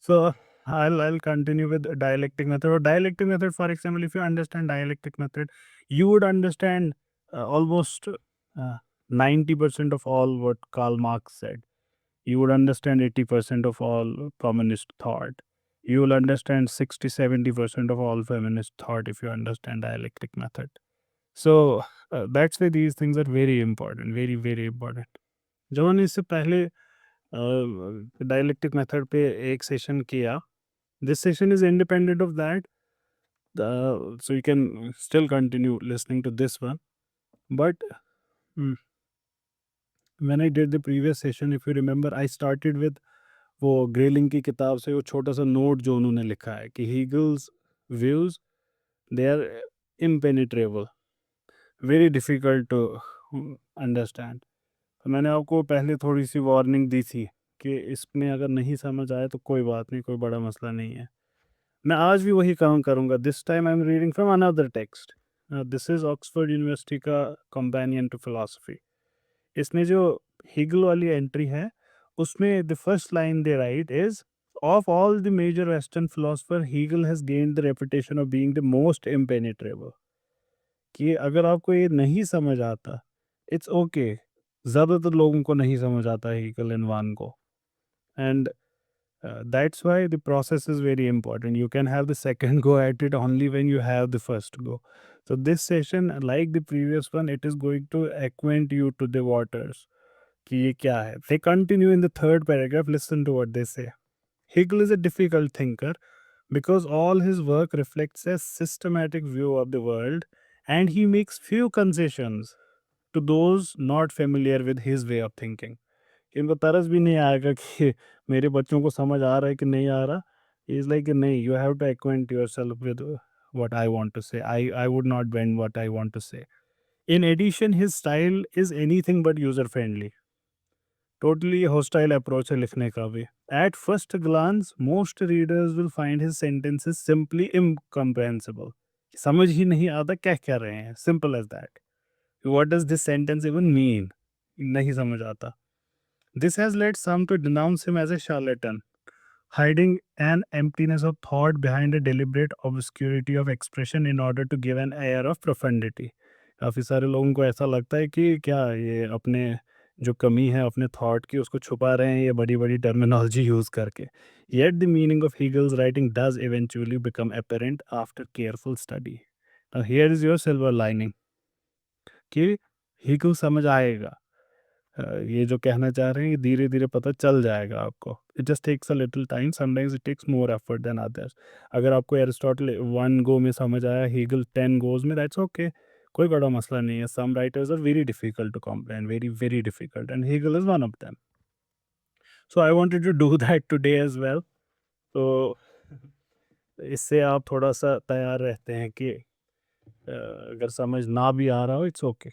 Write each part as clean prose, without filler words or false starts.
So I'll continue with dialectic method. Or dialectic method, for example, if you understand dialectic method, you would understand almost 90% of all what Karl Marx said. You would understand 80% of all communist thought. You will understand 60-70% of all feminist thought if you understand dialectic method. So that's why these things are very important, very very important. जब मैंने इससे पहले dialectic method पे एक session किया, this session is independent of that, so you can still continue listening to this one. But mm, when I did the previous session, if you remember, I started with वो grayling की किताब से वो छोटा सा note जो उन्होंने लिखा है कि Hegel's views they are impenetrable, very difficult to understand. तो मैंने आपको पहले थोड़ी सी वार्निंग दी थी कि इसमें अगर नहीं समझ आए तो कोई बात नहीं, कोई बड़ा मसला नहीं है. मैं आज भी वही काम करूँगा. This time I am reading from another text. This is Oxford University का कंपेनियन टू फिलॉसफी. इसमें जो हिगल वाली एंट्री है, उसमें the first line they write is, of all the major western philosopher Hegel has gained the reputation of being the most impenetrable. कि अगर आपको ये नहीं समझ आता, इट्स ओके. ज़्यादातर लोगों को नहीं समझ आता हीगल इन वन को. And that's why the process is very important. You can have the second go at it only when you have the first go. So this session, like the previous one, it is going to acquaint you to the waters कि ये क्या है. They continue in the third paragraph. Listen to what they say. Hegel is a difficult thinker because all his work reflects a systematic view of the world, and he makes few concessions to those not familiar with his way of thinking. इनको तरस भी नहीं आएगा कि मेरे बच्चों को समझ आ रहा है कि नहीं आ रहा. इज़ लाइक नहीं, you have to acquaint yourself with what I want to say. I would not bend what I want to say. In addition his style is anything but user friendly. Totally hostile approach है लिखने का भी. At first glance most readers will find his sentences simply incomprehensible. समझ ही नहीं आता क्या कह रहे हैं. Simple as that. What does this sentence even mean, नहीं समझ आता. This has led some to denounce him as a charlatan, hiding an emptiness of thought behind a deliberate obscurity of expression in order to give an air of profundity. काफ़ी सारे लोगों को ऐसा लगता है कि क्या ये अपने जो कमी है अपने थॉट की उसको छुपा रहे हैं ये बड़ी बड़ी टर्मिनोलॉजी यूज़ करके. Yet the meaning of Hegel's writing does eventually become apparent after careful study. Now here is your silver lining कि Hegel समझ आएगा. ये जो कहना चाह रहे हैं ये धीरे धीरे पता चल जाएगा आपको. It just takes a little time. Sometimes it takes more effort than others. अगर आपको एरिस्टोटल 1 गो में समझ आया, हीगल 10 गोज में, दैट्स ओके. कोई बड़ा मसला नहीं है. Some writers are very difficult to comprehend, very very difficult, and Hegel is one of them. So I wanted to do that today as well. तो इससे आप थोड़ा सा तैयार रहते हैं कि अगर समझ ना भी आ रहा हो, इट्स ओके.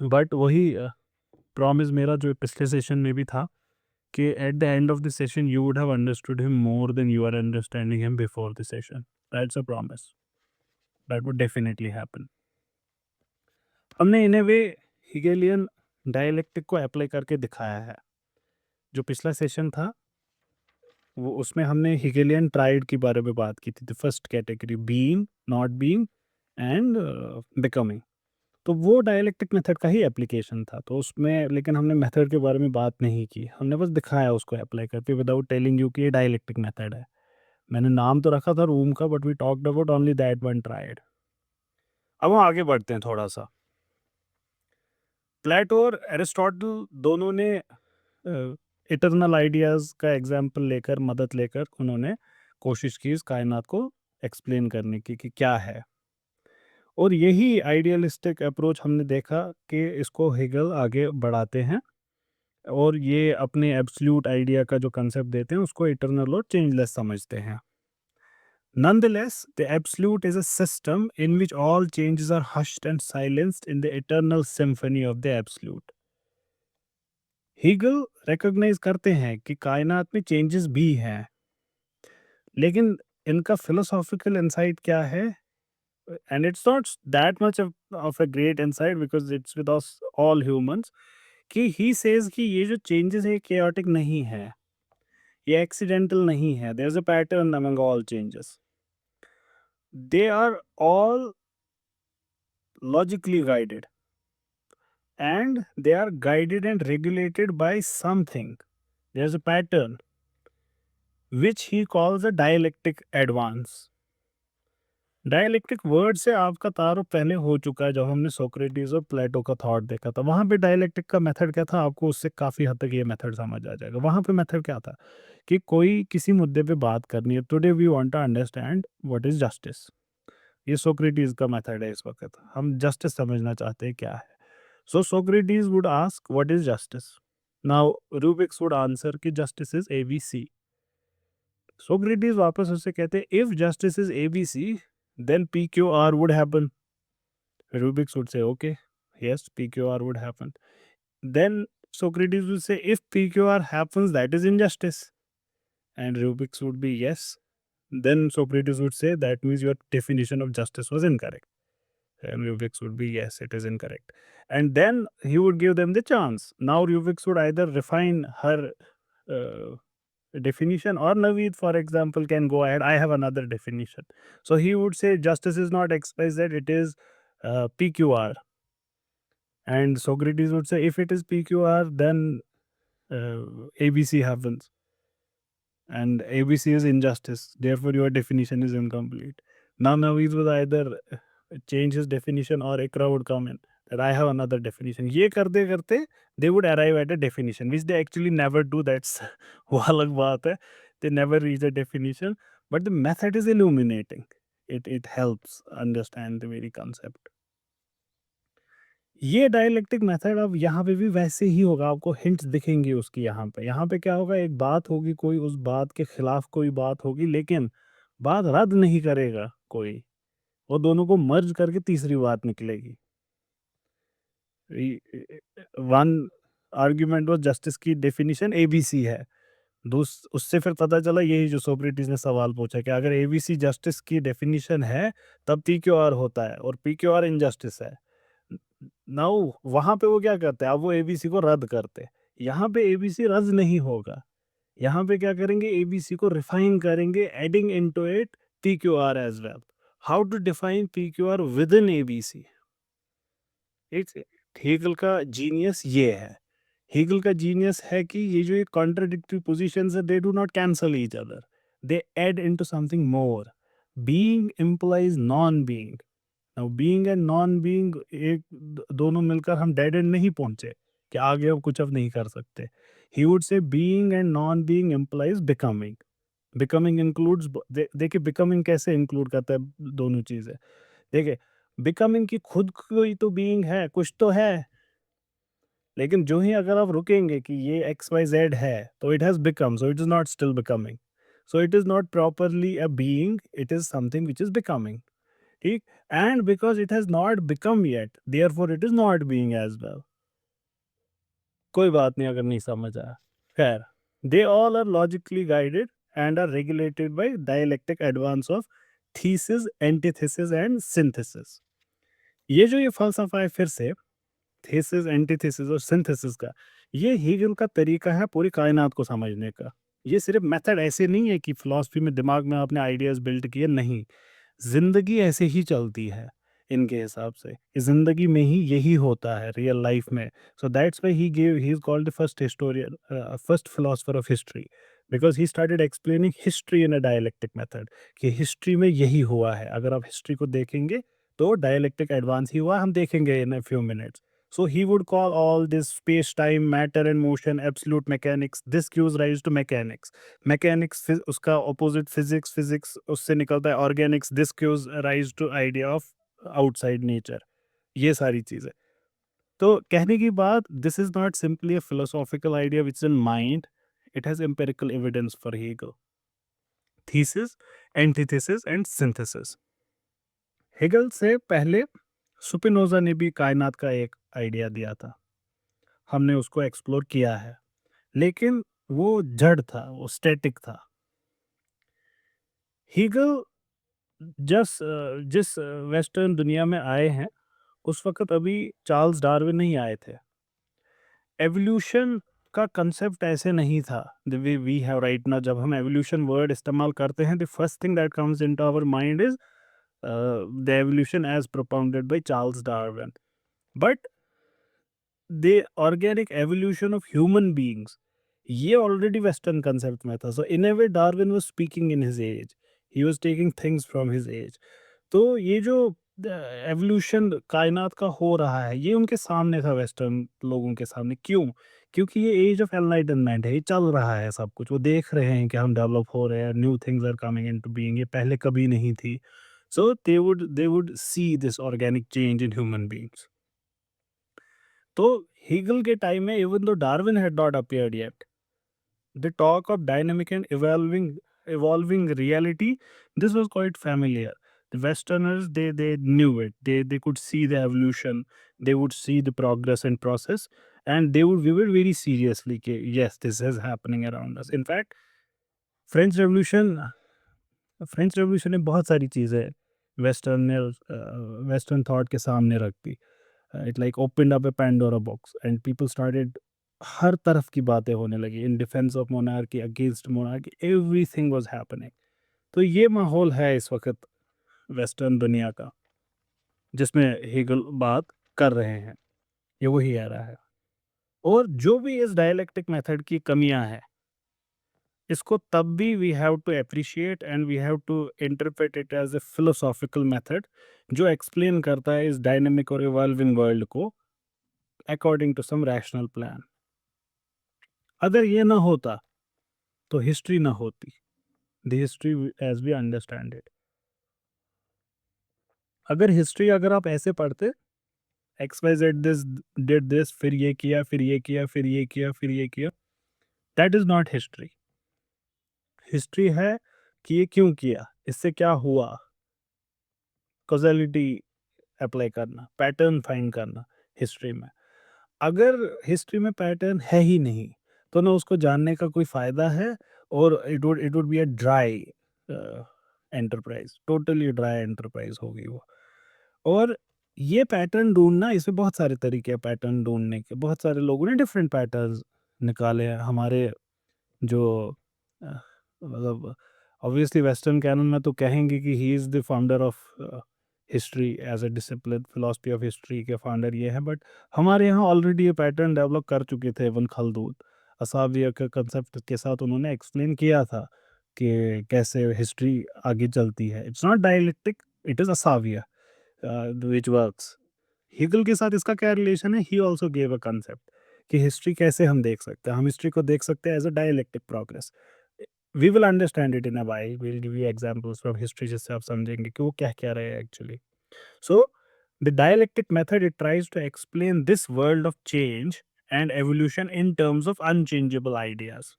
बट वही प्रॉमिस मेरा जो पिछले सेशन में भी था कि at the end of the session you would have understood him more than you are understanding him before the session. That's a promise. That would definitely happen. हमने इन ए वे हिगेलियन dialectic को अप्लाई करके दिखाया है. जो पिछला सेशन था वो उसमें हमने हिगेलियन ट्राइड के बारे में बात की थी. The first category being, not being and becoming. तो वो डायलेक्टिक मेथड का ही एप्लीकेशन था. तो उसमें लेकिन हमने मेथड के बारे में बात नहीं की. हमने बस दिखाया उसको अप्लाई करके विदाउट टेलिंग यू कि ये डायलेक्टिक मेथड है. मैंने नाम तो रखा था रूम का, but we talked about only that one triad. अब हम आगे बढ़ते हैं थोड़ा सा. प्लेटो और एरिस्टोटल दोनों ने इटरनल आइडियाज का एग्जाम्पल लेकर, मदद लेकर उन्होंने कोशिश की इस कायनात को एक्सप्लेन करने की कि क्या है. और यही आइडियलिस्टिक अप्रोच हमने देखा कि इसको हेगल आगे बढ़ाते हैं और ये अपने एब्सोल्यूट आइडिया का जो कंसेप्ट देते हैं उसको इटरनल और चेंजलेस समझते हैं. Nonetheless, the absolute is a system in which all changes are hushed and silenced in the eternal symphony of the absolute. Hegel recognize करते हैं कि कायनात में चेंजेस भी हैं, लेकिन इनका फिलोसॉफिकल इंसाइट क्या है? And it's not that much of a great insight because it's with all humans कि ही सेज कि ये जो चेंजेस है केओटिक नहीं है. ये एक्सीडेंटल नहीं है. There is a pattern among all changes. They are all logically guided, and they are guided and regulated by something. There's a pattern which he calls a dialectic advance. Dialectic word से आपका तारुफ पहले हो चुका है जब हमने Socrates और प्लेटो का थॉट देखा था. वहां पे डायलेक्टिक का मेथड क्या था, आपको उससे काफी हद तक ये मेथड समझ आ जाएगा. वहां पे मेथड क्या था कि कोई किसी मुद्दे पे बात करनी है. Today we want to understand what is justice. ये सोक्रेटिस का मेथड है. इस वक्त हम जस्टिस समझना चाहते हैं क्या है. So Socrates would ask, "What is justice?" Now Rubix would answer कि justice is ABC. Socrates वापस उससे कहते हैं, "If justice is ABC, then PQR would happen." Rubix would say, "Okay, yes, PQR would happen." Then Socrates would say, "If PQR happens, that is injustice." And Rubix would be yes. Then Socrates would say, "That means your definition of justice was incorrect." And Rubix would be yes, it is incorrect. And then he would give them the chance. Now Rubix would either refine her uh, definition, or Naveed, for example, can go ahead. I have another definition. So he would say justice is not XYZ, it is PQR. And Socrates would say if it is PQR, then ABC happens. And ABC is injustice. Therefore, your definition is incomplete. Now Naveed would either change his definition, or Ikra would come in that I have another definition. ये करते करते they would arrive at a definition, which they actually never do. That's वो अलग बात है. They never reach a definition, but the method is illuminating. It helps understand the very concept. ये dialectic method अब यहाँ पे भी वैसे ही होगा. आपको हिंट्स दिखेंगी उसकी. यहाँ पे क्या होगा, एक बात होगी, कोई उस बात के खिलाफ कोई बात होगी, लेकिन बात रद्द नहीं करेगा कोई. वो दोनों को मर्ज करके तीसरी बात निकलेगी. वन आर्ग्यूमेंट वो जस्टिस की डेफिनेशन एबीसी है. उससे फिर पता चला यही जो सोक्रेटिस ने सवाल पूछा कि अगर एबीसी जस्टिस की डेफिनेशन है तब पी क्यू आर होता है, और पी क्यू आर इनजस्टिस है. नाउ वहां पे वो क्या करते हैं, अब वो एबीसी को रद्द करते. यहाँ पे एबीसी रद्द नहीं होगा. यहाँ पे क्या करेंगे, एबीसी को रिफाइन करेंगे, adding into it P Q R as well. How to define P Q R within ABC. It's Hegel का जीनियस ये है. हेगल का जीनियस है कि ये जो ये कॉन्ट्राडिक्टरी पोजीशंस है, they do not cancel each other, they add into something more. Being implies non being. Now being and non being एक दोनों मिलकर हम डेड एंड नहीं पहुंचे कि आगे अब कुछ अब नहीं कर सकते. He would say being and non being implies becoming. Becoming includes, देखिए बिकमिंग कैसे इंक्लूड करता है दोनों चीजें. देखिए बिकमिंग की खुद कोई तो बीइंग है, कुछ तो है, लेकिन जो ही अगर आप रुकेंगे कि ये एक्स वाई जेड है तो it has become, so it is not still becoming. So it is not properly a being, it is something which is becoming. ठीक. And because it has not become yet, therefore it is not being as well. कोई बात नहीं अगर नहीं समझ आया. खैर, they all are logically guided and are regulated by dialectic advance of thesis, antithesis and synthesis. ये जो ये फलसफा है, फिर से थीसिस, एंटीथेसिस और सिंथेसिस का, ये हीगल का तरीका है पूरी कायनात को समझने का. ये सिर्फ मेथड ऐसे नहीं है कि फिलॉसफी में दिमाग में आपने आइडियाज बिल्ड किए, नहीं. जिंदगी ऐसे ही चलती है इनके हिसाब से. जिंदगी में ही यही होता है रियल लाइफ में. So that's why he is called the first historian, first philosopher of history, because he started explaining history in a dialectic method. कि हिस्ट्री में यही हुआ है. अगर आप हिस्ट्री को देखेंगे तो डायलेक्टिक एडवांस ही हुआ, हम देखेंगे in a few minutes. So he would call all this space, time, matter and motion absolute mechanics. This gives rise to mechanics. Mechanics उसका opposite physics, physics उससे निकलता है organics. This gives rise to idea of outside nature. ये सारी चीजें. तो कहने की बात, this is not simply a philosophical idea which is in mind. It has empirical evidence for Hegel. Thesis, antithesis and synthesis. Hegel से पहले सुपिनोजा ने भी कायनात का एक आइडिया दिया था. हमने उसको एक्सप्लोर किया है, लेकिन वो जड़ था, वो स्टैटिक था. हीगल जिस वेस्टर्न दुनिया में आए हैं, उस वक्त अभी चार्ल्स डार्विन नहीं आए थे. एवोल्यूशन का कंसेप्ट ऐसे नहीं था the way we have right now. जब हम एवोल्यूशन वर्ड इस्तेमाल करते हैं, the first thing that comes into our mind is the evolution as propounded by Charles Darwin. But the organic evolution of human beings, ये already western concept में था. So in a way Darwin was speaking in his age, he was taking things from his age. तो ये जो evolution कायनात का हो रहा है, ये उनके सामने था, वेस्टर्न लोगों के सामने. क्यों? क्योंकि ये एज ऑफ एनलाइटनमेंट है, ये चल रहा है सब कुछ. वो देख रहे हैं कि हम डेवलप हो रहे हैं, new things are coming into being, ये पहले कभी नहीं थी. So they would see this organic change in human beings. तो हीगल के टाइम में, even though Darwin had not appeared yet, the talk of dynamic and evolving reality, this was quite familiar. The westerners, they knew it, they could see the evolution, they would see the progress and process, and they would view it very seriously कि yes, this is happening around us. In fact, French revolution French revolution ने बहुत सारी चीज़ें western ने western thought के सामने रख दी. It like opened up a Pandora box and people started, हर तरफ की बातें होने लगी in defence of monarchy, against monarchy, everything was happening. तो ये माहौल है इस वक्त वेस्टर्न दुनिया का, जिसमें हेगल बात कर रहे हैं. ये वही एरा है. और जो भी इस डायलेक्टिक मेथड की कमियां हैं, इसको तब भी we have to appreciate and we have to interpret it as a philosophical method, जो एक्सप्लेन करता है इस डायनेमिक और इवॉल्विंग वर्ल्ड को according to some rational plan. अगर ये ना होता तो हिस्ट्री ना होती, the history as we understand it. अगर हिस्ट्री अगर आप ऐसे पढ़ते, X Y Z this did this, फिर ये किया, फिर ये किया, फिर ये किया, फिर ये किया, that is not history. History है कि ये क्यों किया, इससे क्या हुआ, कॉजलिटी अप्लाई करना, पैटर्न फाइंड करना हिस्ट्री में. अगर हिस्ट्री में पैटर्न है ही नहीं, तो ना उसको जानने का कोई फ़ायदा है, और it would be a dry enterprise, totally dry enterprise होगी वो. और ये पैटर्न ढूंढना, इसमें बहुत सारे तरीके हैं पैटर्न ढूंढने के. बहुत सारे लोगों ने डिफरेंट पैटर्न्स निकाले हैं. हमारे जो अ, मतलब ऑब्वियसली वेस्टर्न कैनन में तो कहेंगे कि he is the founder of history as a discipline, philosophy of history के फाउंडर ये हैं. बट हमारे यहाँ ऑलरेडी ये पैटर्न डेवलप कर चुके थे. इवन खलदून असाविया के कंसेप्ट के साथ उन्होंने एक्सप्लेन किया था कि कैसे हिस्ट्री आगे चलती है. It's not dialectic, it is असाविया विच वर्क्स. हीगल के साथ इसका क्या रिलेशन है? He also gave a concept कि हिस्ट्री कैसे हम देख सकते हैं. हम हिस्ट्री को देख सकते हैं as a dialectic progress. We will understand it in a while, we will give you examples from history, जिससे आप समझेंगे कि वो क्या कह रहे हैं actually. So the dialectic method, it tries to explain this world of change and evolution in terms of unchangeable ideas.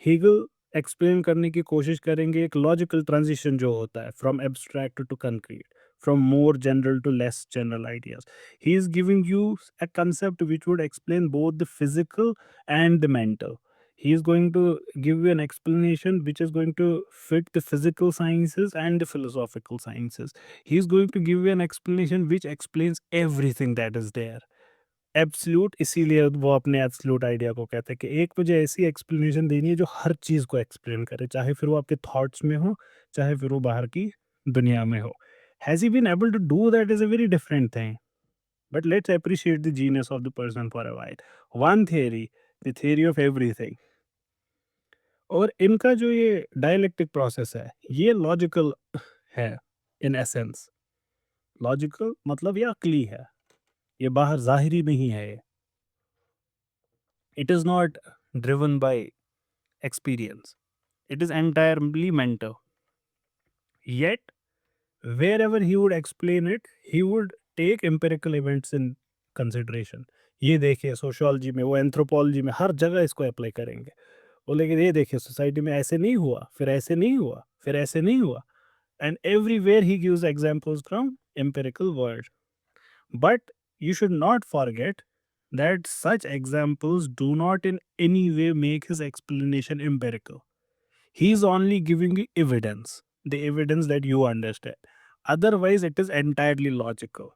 Hegel explain करने की कोशिश करेंगे एक लॉजिकल ट्रांजिशन जो होता है from abstract to concrete, from more general to less general ideas. He is giving you a concept which would explain both the physical and the mental. He is going to give you an explanation which is going to fit the physical sciences and the philosophical sciences. He is going to give you an explanation which explains everything that is there. Absolute, इसीलिए वो अपने absolute idea को कहते हैं कि एक मुझे ऐसी एक्सप्लेनेशन देनी है जो हर चीज़ को एक्सप्लेन करे, चाहे फिर वो आपके थॉट्स में हो, चाहे फिर वो बाहर की दुनिया में हो. Has he been able to do that is a very different thing. But let's appreciate the genius of the person for a while. One theory, the theory of everything. और इनका जो ये डायलेक्टिक प्रोसेस है, ये logical है in essence. Logical मतलब ये अक्ली है, ये बाहर ज़ाहिरी नहीं है ये. It is not driven by experience. It is entirely mental. Yet, wherever he would explain it, he would take empirical events in consideration. ये देखिए सोशियोलॉजी में, वो एंथ्रोपोलॉजी में, हर जगह इसको अप्लाई करेंगे. वो लेकिन ये देखिए सोसाइटी में ऐसे नहीं हुआ, फिर ऐसे नहीं हुआ, फिर ऐसे नहीं हुआ. And everywhere he gives examples from empirical world. But you should not forget that such examples do not in any way make his explanation empirical. He is only giving you evidence, the evidence that you understand. Otherwise, it is entirely logical.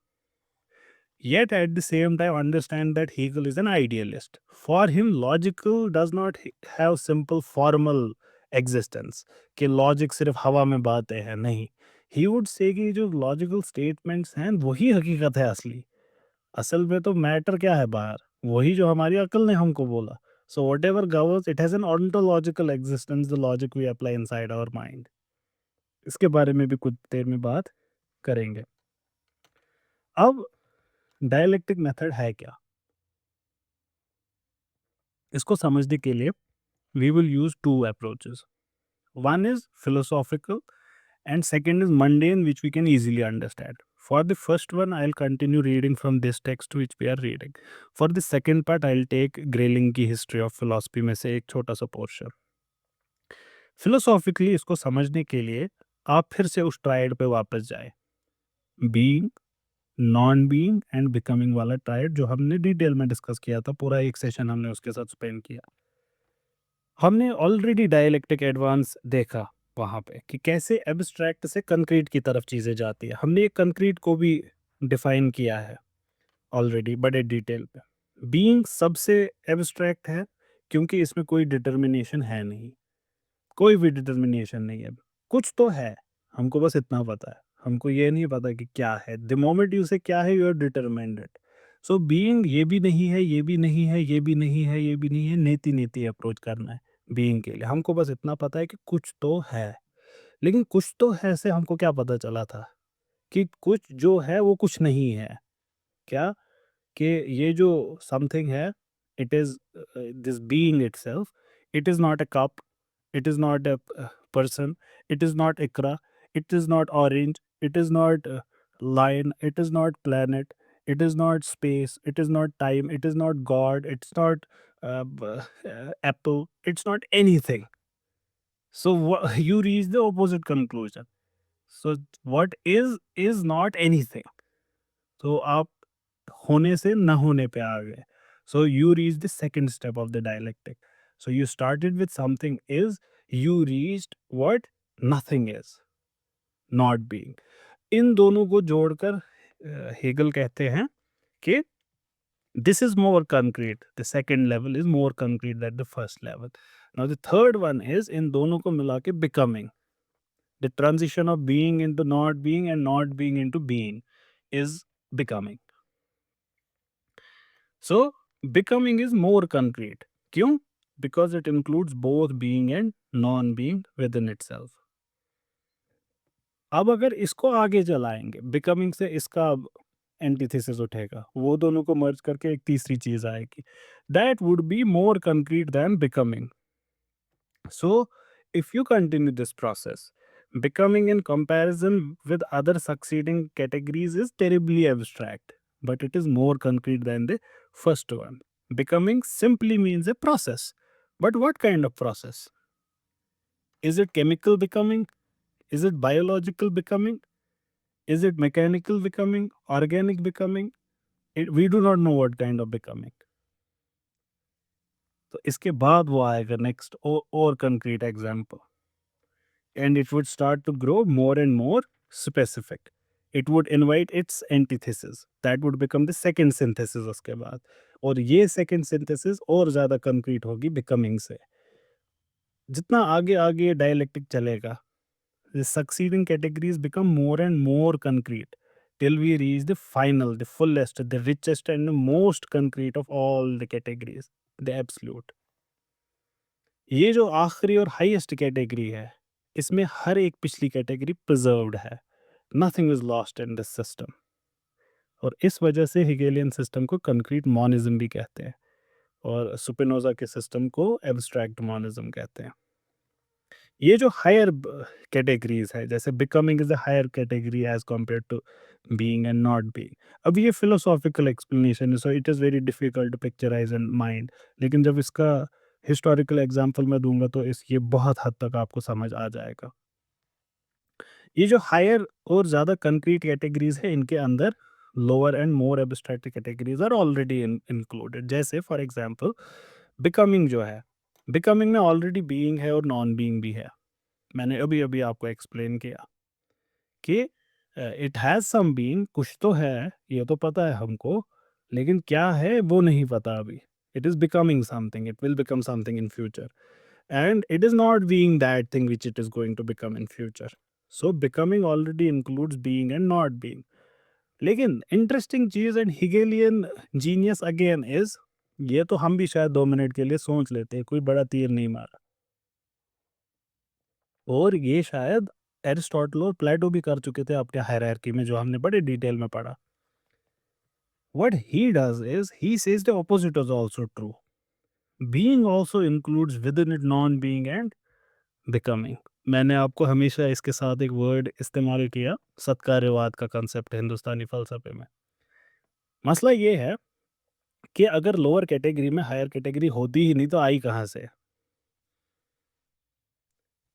yet at the same time understand that Hegel is an idealist. For him, logical does not have simple formal existence. कि logic सिर्फ हवा में बातें हैं, नहीं. He would say कि जो logical statements हैं वही हकीकत है असली. असल में तो मैटर क्या है बाहर, वही जो हमारी अकल ने हमको बोला. So whatever governs it has an ontological existence, the logic we apply inside our mind. इसके बारे में भी कुछ देर में बात करेंगे. अब डायलेक्टिक मेथड है क्या, इसको समझने के लिए we will use two approaches. One is philosophical and second is mundane, which we can easily understand. For the first one, I'll continue reading from this text which we are reading. For the second part, I'll take Grayling की history of philosophy में से एक छोटा सा portion. Philosophically इसको समझने के लिए आप फिर से उस ट्रायड पे वापस जाए, being, non being and becoming वाला ट्रायड जो हमने डिटेल में डिस्कस किया था. पूरा एक सेशन हमने उसके साथ स्पेंड किया. हमने ऑलरेडी डायलेक्टिक एडवांस देखा वहाँ पे कि कैसे एब्स्ट्रैक्ट से कंक्रीट की तरफ चीज़ें जाती है. हमने एक कंक्रीट को भी डिफाइन किया है ऑलरेडी बड़े डिटेल पे. बीइंग सबसे एब्स्ट्रैक्ट है क्योंकि इसमें कोई डिटर्मिनेशन है नहीं, कोई भी डिटर्मिनेशन नहीं है. कुछ तो है, हमको बस इतना पता है, हमको ये नहीं पता कि क्या है. द मोमेंट यू से क्या है, you are determined it. So being ये भी नहीं है, ये भी नहीं है, ये भी नहीं है, ये भी नहीं है. नेति नेति अप्रोच करना है बीइंग के लिए. हमको बस इतना पता है कि कुछ तो है. लेकिन कुछ तो है से हमको क्या पता चला था कि कुछ जो है वो कुछ नहीं है. क्या कि ये जो समथिंग है, it is this being itself. It is not a cup, it is not a person, it is not ikra, it is not orange, it is not lion, it is not planet, it is not space, it is not time, it is not god, it's not apple, it's not anything. So you reach the opposite conclusion. So what is not anything. So आप होने से न होने पे आ गए. So you reach the second step of the dialectic. So you started with something is, you reached what nothing is, not being. इन दोनों को जोड़कर हेगल कहते हैं कि this is more concrete. The second level is more concrete than the first level. Now the third one is इन दोनों को मिला के becoming. The transition of being into not being and not being into being is becoming. So becoming is more concrete. क्यों? Because it includes both being and non-being within itself. अब अगर इसको आगे चलाएंगे, बिकमिंग से इसका एंटीथेसिस उठेगा, वो दोनों को मर्ज करके एक तीसरी चीज आएगी. That would be more concrete than becoming. So if you continue this process, becoming in comparison with other succeeding categories is terribly abstract, but it is more concrete than the first one. Becoming simply means a process. But what kind of process? Is it chemical becoming? Is it biological becoming? Is it mechanical becoming? Organic becoming? We do not know what kind of becoming. तो इसके बाद वो आएगा next और concrete example. And it would start to grow more and more specific. It would invite its antithesis. That would become the second synthesis उसके बाद. और ये second synthesis और ज़्यादा concrete होगी becoming से. जितना आगे आगे dialectic चलेगा, the succeeding categories become more and more concrete till we reach the final, the fullest, the richest and the most concrete of all the categories, the absolute. ये जो आखिरी और हाईएस्ट कैटेगरी है, इसमें हर एक पिछली कैटेगरी प्रिजर्व्ड है. Nothing is lost in this system. और इस वजह से हिगेलियन सिस्टम को कंक्रीट मॉनिज्म भी कहते हैं और स्पिनोजा के सिस्टम को एब्स्ट्रैक्ट मॉनिज्म कहते हैं. ये जो हायर कैटेगरीज है, जैसे becoming is a higher category as compare to being and not being. अब ये फिलोसॉफिकल एक्सप्लेनेशन है, so it is very difficult to picturise in mind. लेकिन जब इसका हिस्टोरिकल एग्जांपल मैं दूंगा तो ये बहुत हद तक आपको समझ आ जाएगा. ये जो हायर और ज़्यादा कंक्रीट कैटेगरीज है, इनके अंदर lower and more abstract categories are already included. जैसे फॉर एग्जांपल बिकमिंग जो है, बिकमिंग में ऑलरेडी बीइंग है और नॉन बीइंग भी है. मैंने अभी अभी आपको एक्सप्लेन किया कि इट हैज़ सम बीइंग, कुछ तो है, ये तो पता है हमको, लेकिन क्या है वो नहीं पता अभी। It is becoming something, it will become something in future and it is not being that thing which it is going to become in future. So becoming already includes being and not being. लेकिन interesting चीज and हिगेलियन genius again is, ये तो हम भी शायद 2 minute के लिए सोच लेते हैं, कोई बड़ा तीर नहीं मारा, और ये शायद एरिस्टोटल और प्लेटो भी कर चुके थे अपने हायरार्की में, जो हमने बड़े डिटेल में पढ़ा. What he does is he says the opposite is also true. Being also includes within it non-being and becoming. मैंने आपको हमेशा इसके साथ एक वर्ड इस्तेमाल किया, सत्कार्यवाद का कंसेप्ट है हिंदुस्तानी फ़लसफ़े में. मसला ये है कि अगर लोअर कैटेगरी में हायर कैटेगरी होती ही नहीं तो आई कहाँ से?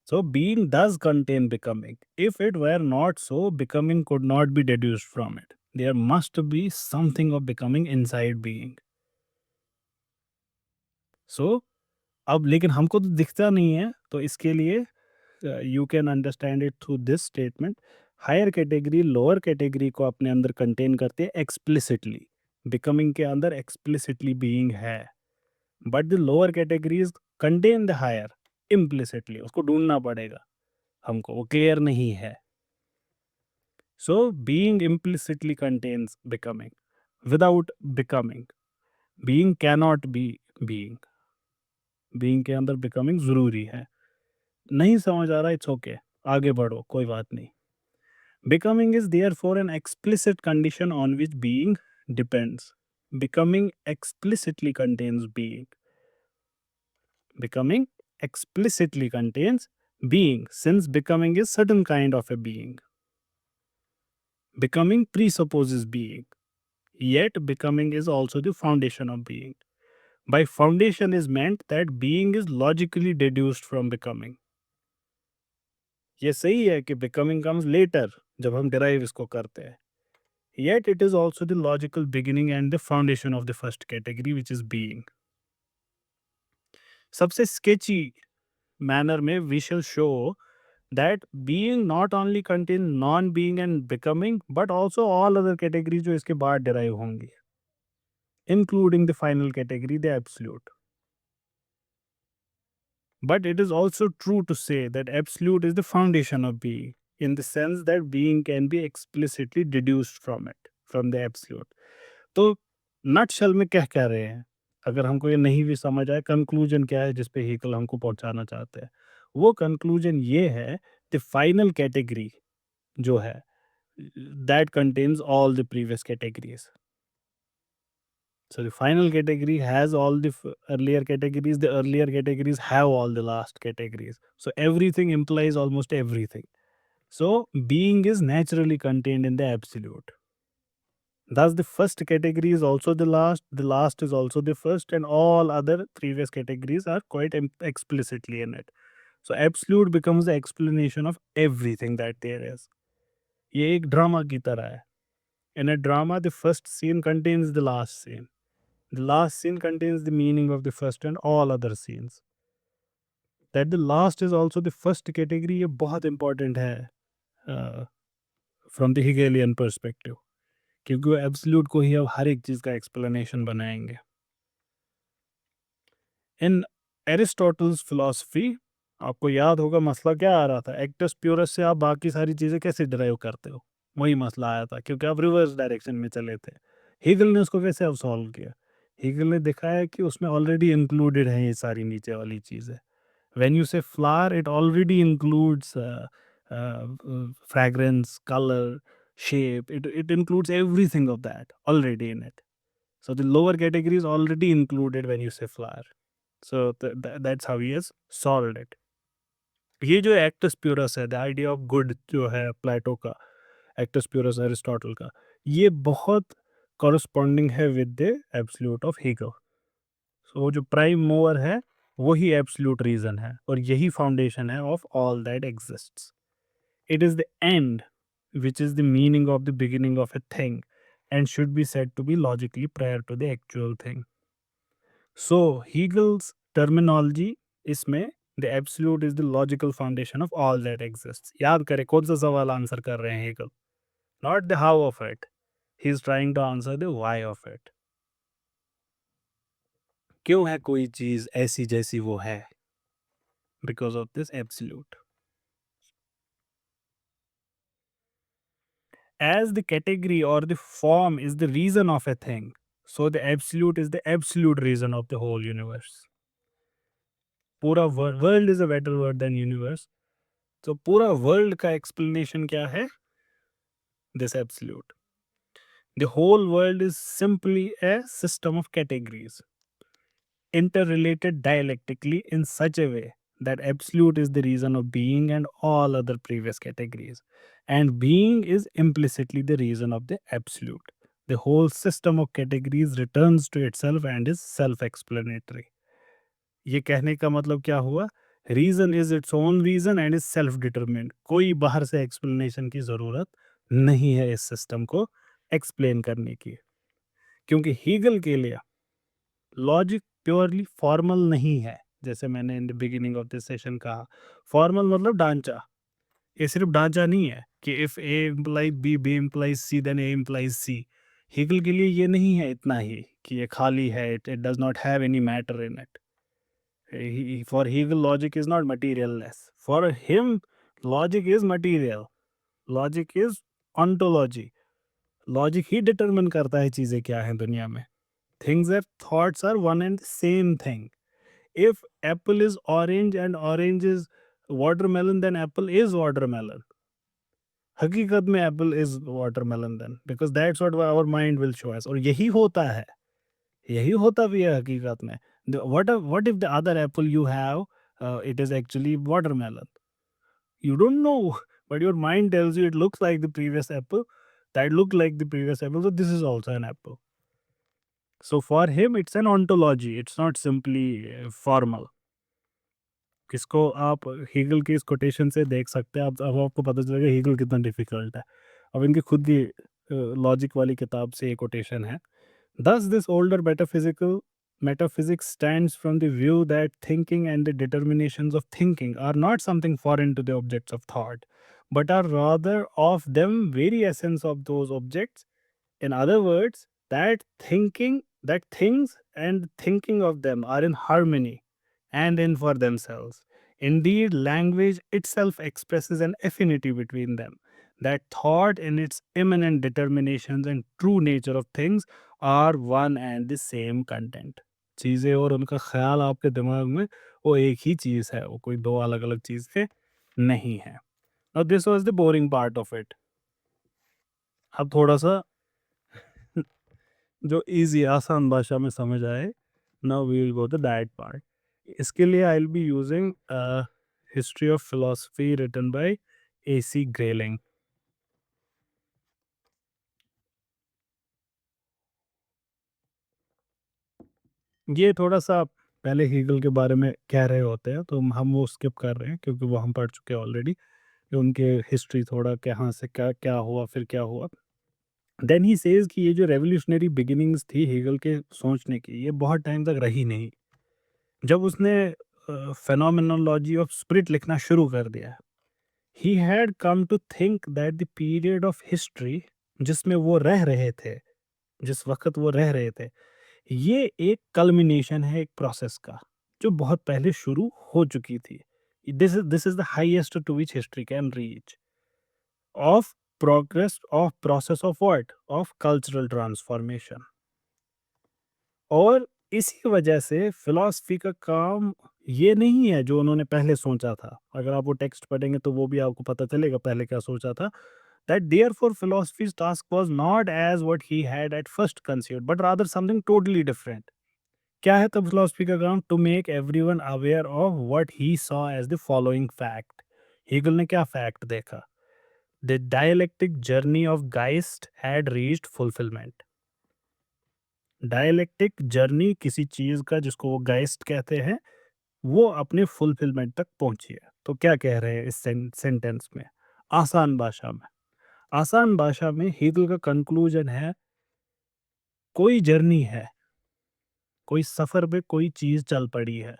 So being does contain becoming. If it were not so, becoming could not be deduced from it. There must be something of becoming inside being. So अब लेकिन हमको तो दिखता नहीं है, तो इसके लिए you can understand it through this statement. Higher category lower category को अपने अंदर कंटेन करते हैं एक्सप्लिसिटली. बिकमिंग के अंदर एक्सप्लिसिटली बीइंग है, but the lower categories contain the higher implicitly. उसको ढूंढना पड़ेगा हमको, वो क्लियर नहीं है. So being implicitly contains becoming. Without becoming being cannot be being. Being के अंदर बिकमिंग ज़रूरी है. नहीं समझ आ रहा, इट्स ओके, आगे बढ़ो, कोई बात नहीं. Becoming is therefore an explicit condition on which being depends. Becoming explicitly contains being. Becoming explicitly contains being, since becoming is certain kind of a being. Becoming presupposes being, yet becoming is also the foundation of being. By foundation is meant that being is logically deduced from becoming. ये सही है कि becoming comes later, जब हम derive इसको करते हैं. Yet it is also the logical beginning and the foundation of the first category, which is being. सबसे sketchy manner में we shall show that being not only contain non-being and becoming, but also all other categories जो इसके बाद derive होंगी, including the final category, the absolute. But it is also true to say that absolute is the foundation of being, in the sense that being can be explicitly deduced from it, from the absolute. तो nutshell में क्या रहे हैं? अगर हमको ये नहीं भी समझ आए, कंक्लूजन क्या है जिस पे हीकल हमको पहुंचाना चाहते हैं? वो कंक्लूजन ये है, द फाइनल कैटेगरी जो है, that contains all the previous categories. So the final category has all the earlier categories. The earlier categories have all the last categories. So everything implies almost everything. So being is naturally contained in the absolute. Thus the first category is also the last is also the first, and all other previous categories are quite explicitly in it. So absolute becomes the explanation of everything that there is. ये एक drama की तरह है. In a drama, the first scene contains the last scene. The last scene contains the meaning of the first and all other scenes. That the last is also the first category, ये बहुत important है from the Hegelian perspective, क्योंकि वो absolute को ही अब हर एक चीज़ का explanation बनाएंगे. इन एरिस्टोटल्स फिलॉसफी, आपको याद होगा मसला क्या आ रहा था, एक्टस प्यूरस से आप बाकी सारी चीज़ें कैसे ड्राइव करते हो, वही मसला आया था, क्योंकि आप रिवर्स डायरेक्शन में चले थे. हीगल ने उसको कैसे अब सॉल्व किया? हीगल ने दिखाया कि उसमें ऑलरेडी इंक्लूडेड है ये सारी नीचे वाली चीज़ें. व्हेन यू से flower, it already includes fragrance, color, shape. It includes everything of that already in it. So the lower category is already included when you say flower. So that's how he has solved it. ये जो acts प्यूरस है, the idea of good जो है प्लेटो का, acts प्यूरस Aristotle का, ये बहुत corresponding है with the absolute of Hegel. So जो प्राइम मूवर है वही एब्सोल्यूट रीजन है, और यही फाउंडेशन है of all that exists. It is the end, which is the meaning of the beginning of a thing, and should be said to be logically prior to the actual thing. So, Hegel's terminology इसमें the absolute is the logical foundation of all that exists. याद करें कौन सा सवाल answer कर रहे हैं Hegel? not the how of it. He's trying to answer the why of it. क्यों है कोई चीज ऐसी जैसी वो है? Because of this absolute. As the category or the form is the reason of a thing, so the absolute is the absolute reason of the whole universe. पूरा world is a better word than universe. तो पूरा world का explanation क्या है? This absolute. The whole world is simply a system of categories, interrelated dialectically in such a way that absolute is the reason of being and all other previous categories. And being is implicitly the reason of the absolute. The whole system of categories returns to itself and is self explanatory. ये कहने का मतलब क्या हुआ? Reason is its own reason and is self determined. कोई बाहर से explanation की जरूरत नहीं है इस सिस्टम को एक्सप्लेन करने की, क्योंकि हीगल के लिए लॉजिक प्योरली फॉर्मल नहीं है. जैसे मैंने in the beginning of this session कहा, फॉर्मल मतलब ढांचा. ये सिर्फ ढांचा नहीं है कि if A implies B, B implies C, then A implies C. Hegel के लिए ये नहीं है इतना ही कि ये खाली है, it does not have any matter in it. For Hegel, logic is not materialless. For him, logic is material. Logic is ontology. Logic he determine करता है चीजें क्या हैं दुनिया में. Things have thoughts are one and the same thing. If apple is orange and orange is watermelon, then apple is watermelon. हकीकत में apple is watermelon then, because that's what our mind will show us. और यही होता है. यही होता भी है हकीकत में. What if the other apple you have, it is actually watermelon? You don't know, but your mind tells you it looks like the previous apple. That looked like the previous apple, so this is also an apple. So for him, it's an ontology. It's not simply formal. किसको आप Hegel की इस quotation से देख सकते हैं. अब आपको पता चलेगा हीगल कितना डिफिकल्ट है. अब इनकी खुद की लॉजिक वाली किताब से ये कोटेशन है. Thus, this older metaphysics stands from the view that thinking and the determinations of thinking are not something foreign to the objects of thought, but are rather of them very essence of those objects. In other words, that things and thinking of them are in harmony and in for themselves. Indeed, language itself expresses an affinity between them. That thought in its immanent determinations and true nature of things are one and the same content. चीज़ें और उनका ख्याल आपके दिमाग में वो एक ही चीज़ है, वो कोई दो अलग अलग चीज़ें नहीं है. Now this was the boring part of it. अब थोड़ा सा जो इजी आसान भाषा में समझ आए. Now we will go the that part. इसके लिए I will be using history of philosophy written by AC Grayling. ये थोड़ा सा पहले हीगल के बारे में कह रहे होते हैं, तो हम वो स्किप कर रहे हैं क्योंकि वो हम पढ़ चुके हैं ऑलरेडी. उनके हिस्ट्री थोड़ा कहाँ से क्या क्या हुआ फिर क्या हुआ. देन ही सेज कि ये जो रेवोल्यूशनरी बिगिनिंग्स थी हीगल के सोचने की, ये बहुत टाइम तक रही नहीं. जब उसने फेनोमेनोलॉजी ऑफ स्पिरिट लिखना शुरू कर दिया, he had come to think that the period of history जिसमें वो रह रहे थे, जिस वक्त वो रह रहे थे, ये एक कल्मिनेशन है एक प्रोसेस का जो बहुत पहले शुरू हो चुकी थी. This is the highest to which history can reach of progress of process of what of cultural transformation. और इसी वजह से फिलॉसफी का काम ये नहीं है जो उन्होंने पहले सोचा था. अगर आप वो टेक्स्ट पढ़ेंगे तो वो भी आपको पता चलेगा पहले क्या सोचा था. That therefore philosophy's task was not as what he had at first conceived, but rather something totally different. क्या है तब फिलोसफी का काम? To make everyone aware of what he saw as the following fact. Hegel ने क्या fact देखा? The dialectic journey of Geist had reached fulfilment. Dialectic journey किसी चीज का जिसको वो गाइस्ट कहते हैं, वो अपने फुलफिलमेंट तक पहुंची है. तो क्या कह रहे हैं इस सेंटेंस में? आसान भाषा में, आसान भाषा में हीगल का कंक्लूजन है, कोई जर्नी है, कोई सफर पे कोई चीज चल पड़ी है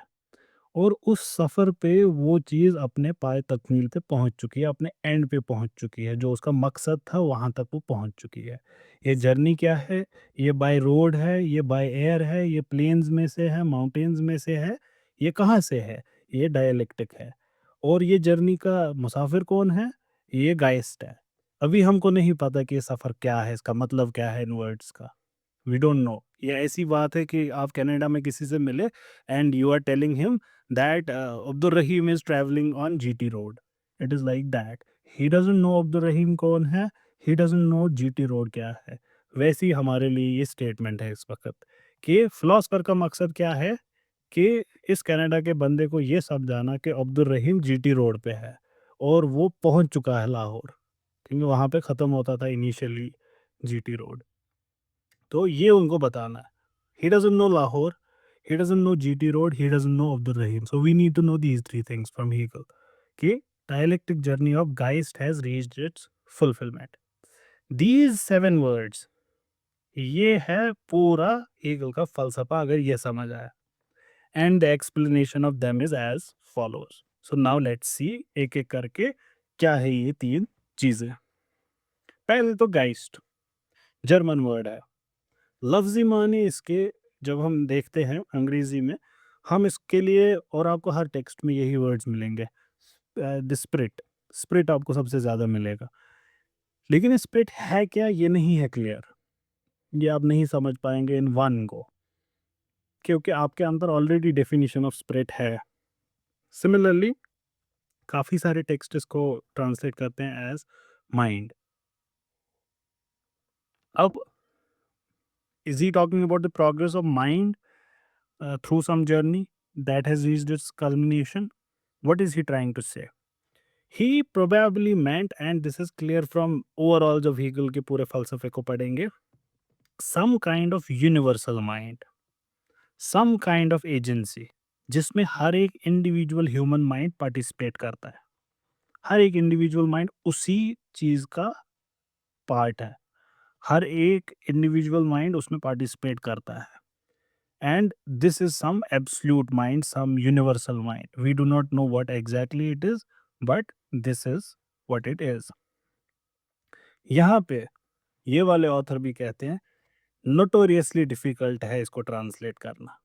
और उस सफ़र पे वो चीज़ अपने पाए तकमील पे पहुँच चुकी है, अपने एंड पे पहुँच चुकी है, जो उसका मकसद था वहाँ तक वो पहुँच चुकी है। ये जर्नी क्या है? ये बाय रोड है, ये बाय एयर है, ये प्लेन्स में से है, माउंटेन्स में से है, ये कहाँ से है? ये डायलेक्टिक है। और ये जर्नी का मुसाफ़िर कौन है? ये गाइस्ट है। अभी हमको नहीं पता कि ये सफ़र क्या है, इसका मतलब क्या है इन वर्ड्स का। We don't know. ये ऐसी बात है कि आप कनाडा में किसी से मिले and you are telling him that Abdul Rahim is travelling on GT road. It is like that. He doesn't know Abdul Rahim कौन है, he doesn't know GT road क्या है। वैसे ही हमारे लिए ये स्टेटमेंट है इस वक्त कि फिलोसफर का मकसद क्या है कि इस कनाडा के बंदे को ये समझाना कि अब्दुल रहीम जीटी रोड पे है और वो पहुंच चुका है लाहौर, क्योंकि वहाँ पे ख़त्म होता था इनिशियली जीटी रोड। तो ये उनको बताना है। He doesn't know Lahore, he doesn't know GT Road, he doesn't know Abdul Rahim. So we need to know these three things from Hegel. कि dialectic journey of Geist has reached its fulfillment. These 7 words, ये है पूरा Hegel का फलसफा, अगर ये समझ आया। And the explanation of them is as follows. So now let's see एक एक करके क्या है ये 3 चीजें। पहले तो Geist, जर्मन वर्ड है। लफ्ज़ी मानी इसके जब हम देखते हैं अंग्रेज़ी में, हम इसके लिए और आपको हर टेक्स्ट में यही वर्ड्स मिलेंगे। द स्पिरिट, स्पिरिट आपको सबसे ज़्यादा मिलेगा। लेकिन स्पिरिट है क्या, ये नहीं है क्लियर। ये आप नहीं समझ पाएँगे इन वन गो, क्योंकि आपके अंदर ऑलरेडी डेफिनिशन ऑफ स्पिरिट है। सिमिलरली काफ़ी सारे टेक्स्ट इसको ट्रांसलेट करते हैं एज़ माइंड। अब is he talking about the progress of mind through some journey that has reached its culmination? What is he trying to say? He probably meant, and this is clear from overall जब Hegel के पूरे फलसफे को पढ़ेंगे, some kind of universal mind, some kind of agency, जिसमें हर एक individual human mind participate करता है। हर एक इंडिविजुअल माइंड उसी चीज़ का पार्ट है। हर एक इंडिविजुअल माइंड उसमें पार्टिसिपेट करता है। And this is some absolute mind, some universal mind. We do not know what exactly it is, but this is what it is. यहाँ पे ये वाले ऑथर भी कहते हैं नोटोरियसली डिफिकल्ट है इसको ट्रांसलेट करना,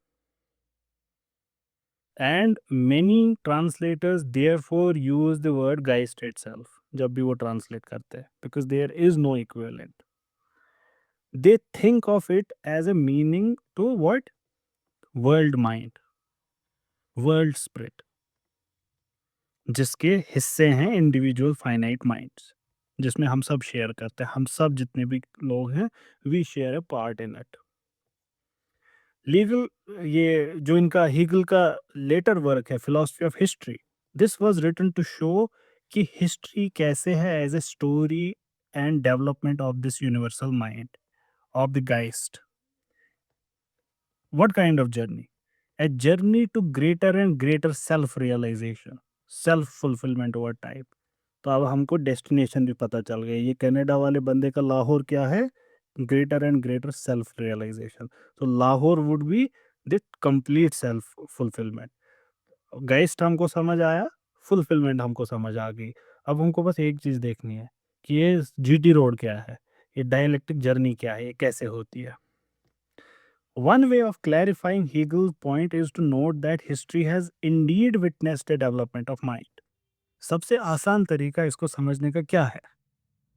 and many translators therefore use the word Geist itself जब भी वो ट्रांसलेट करते हैं, because there is no equivalent. They think of it as a meaning to what? World mind, world spirit, जिसके हिस्से हैं इंडिविजुअल फाइनाइट माइंड्स, जिसमें हम सब शेयर करते हैं। हम सब जितने भी लोग हैं, we share a part in it. लीगल, ये जो इनका हीगल का लेटर वर्क है philosophy of history, this was written to show कि हिस्ट्री कैसे है as a story and development of this universal mind of the Geist. What kind of journey? A journey to greater and greater self realization, self fulfillment over time. तो अब हमको destination भी पता चल गई। ये कनाडा वाले बंदे का लाहौर क्या है? Greater and greater self realization. तो Lahore would be the complete self fulfilment. Geist हमको समझ आया, फुलफिलमेंट हमको समझ आ गई। अब हमको बस एक चीज़ देखनी है कि ये जीटी रोड क्या है, ये डायलेक्टिक जर्नी क्या है, ये कैसे होती है। One way of clarifying Hegel's point is to note that history has indeed witnessed a development of mind. सबसे आसान तरीका इसको समझने का क्या है?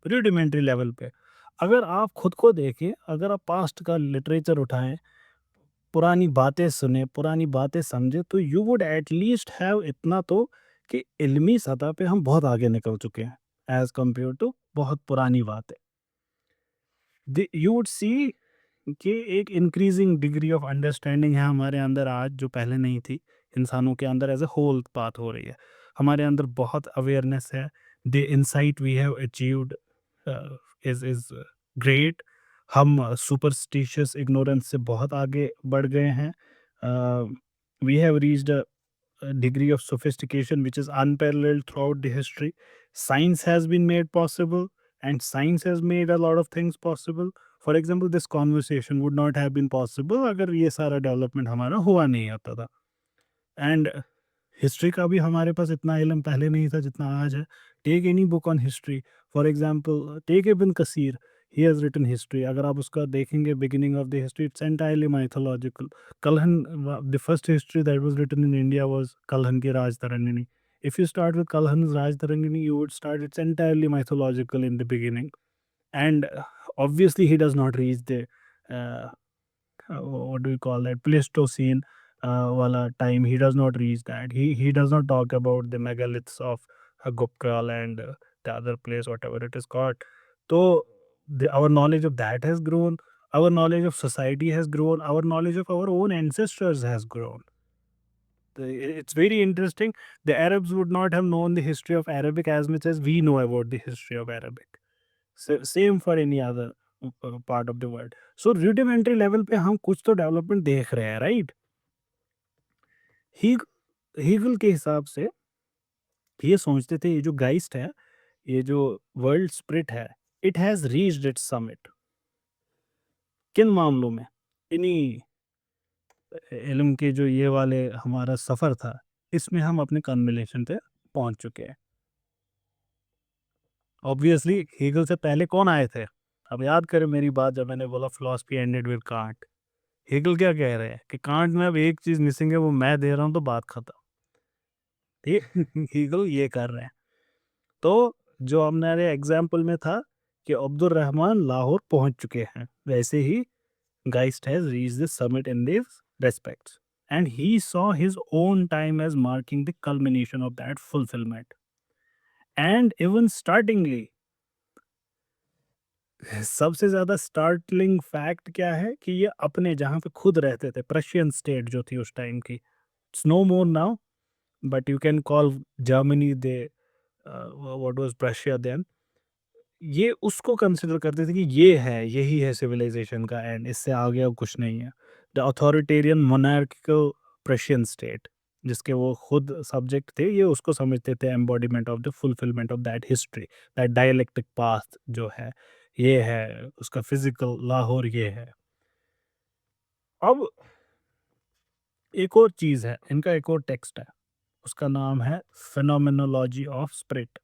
रुडिमेंट्री लेवल पे अगर आप खुद को देखें, अगर आप पास्ट का लिटरेचर उठाएं, पुरानी बातें सुने, पुरानी बातें समझे, तो यू वुड एटलीस्ट हैव इतना तो कि इल्मी सतह पे हम बहुत आगे निकल चुके हैं एज कम्पेयर टू बहुत पुरानी बातें। यू वुड सी कि एक इंक्रीजिंग डिग्री ऑफ अंडरस्टैंडिंग है हमारे अंदर आज, जो पहले नहीं थी। इंसानों के अंदर एज ए होल बात हो रही है। हमारे अंदर बहुत अवेयरनेस है। The insight we have achieved is great. हम सुपरस्टिशियस इग्नोरेंस से बहुत आगे बढ़ गए हैं। We have reached a degree of sophistication which is unparalleled throughout the history. Science has been made possible, and science has made a lot of things possible. For example, this conversation would not have been possible अगर ये सारा development हमारा हुआ नहीं होता था। And history का भी हमारे पास इतना इल्म पहले नहीं था जितना आज है। Take any book on history, for example take Ibn Kathir, he has written history. अगर आप उसका देखेंगे beginning of the history, it's entirely mythological. Kalhana, the first history that was written in India was Kalhana की Rajatarangini. If you start with Kalhana Rajatarangini, you would start, it's entirely mythological in the beginning. And obviously he does not reach the uh, what do you call that, Pleistocene wala time. He does not reach that. He does not talk about the megaliths of Gopkal and the other place, whatever it is called. So our knowledge of that has grown, our knowledge of society has grown, our knowledge of our own ancestors has grown. It's very interesting. The Arabs would not have known the history of Arabic as much as we know about the history of Arabic. Same for any other part of the world. So rudimentary level पे हम कुछ तो development देख रहे हैं, right? Hegel के हिसाब से ये सोचते थे, ये जो गाइस्ट है, ये जो वर्ल्ड स्प्रिट है, it has reached it's summit. किन मामलों में? इन्हीं इल्म के जो ये वाले हमारा सफर था, इसमें हम अपने कन्विलेशन पे पहुंच चुके हैं। ऑब्वियसली हीगल से पहले कौन आए थे? अब याद करें मेरी बात, जब मैंने बोला philosophy ended with can't. Hegel क्या कह रहे हैं कि कांट में अब एक चीज मिसिंग है, वो मैं दे रहा हूं तो बात खत्म। ठीक हेगल ये कर रहे हैं। तो जो हमारे एग्जाम्पल में था कि अब्दुल रहमान लाहौर पहुंच चुके हैं, वैसे ही Geist has reach the summit in this respects, and he saw his own time as marking the culmination of that fulfilment. And even startingly, सबसे ज्यादा स्टार्टलिंग फैक्ट क्या है कि ये अपने जहां पे खुद रहते थे, प्रशियन स्टेट जो थी उस टाइम की, it's no more now, but you can call Germany the what was Prussia then, ये उसको कंसिडर करते थे कि ये है, यही है सिविलाइजेशन का एंड, इससे आगे अब कुछ नहीं है। The authoritarian monarchical Prussian state, जिसके वो खुद सब्जेक्ट थे, ये उसको समझते थे embodiment of the fulfilment of that history, that dialectic path जो है, ये है उसका फिजिकल लाहौर, ये है। अब एक और चीज है, इनका एक और टेक्स्ट है, उसका नाम है फेनोमेनोलॉजी ऑफ स्पिरिट।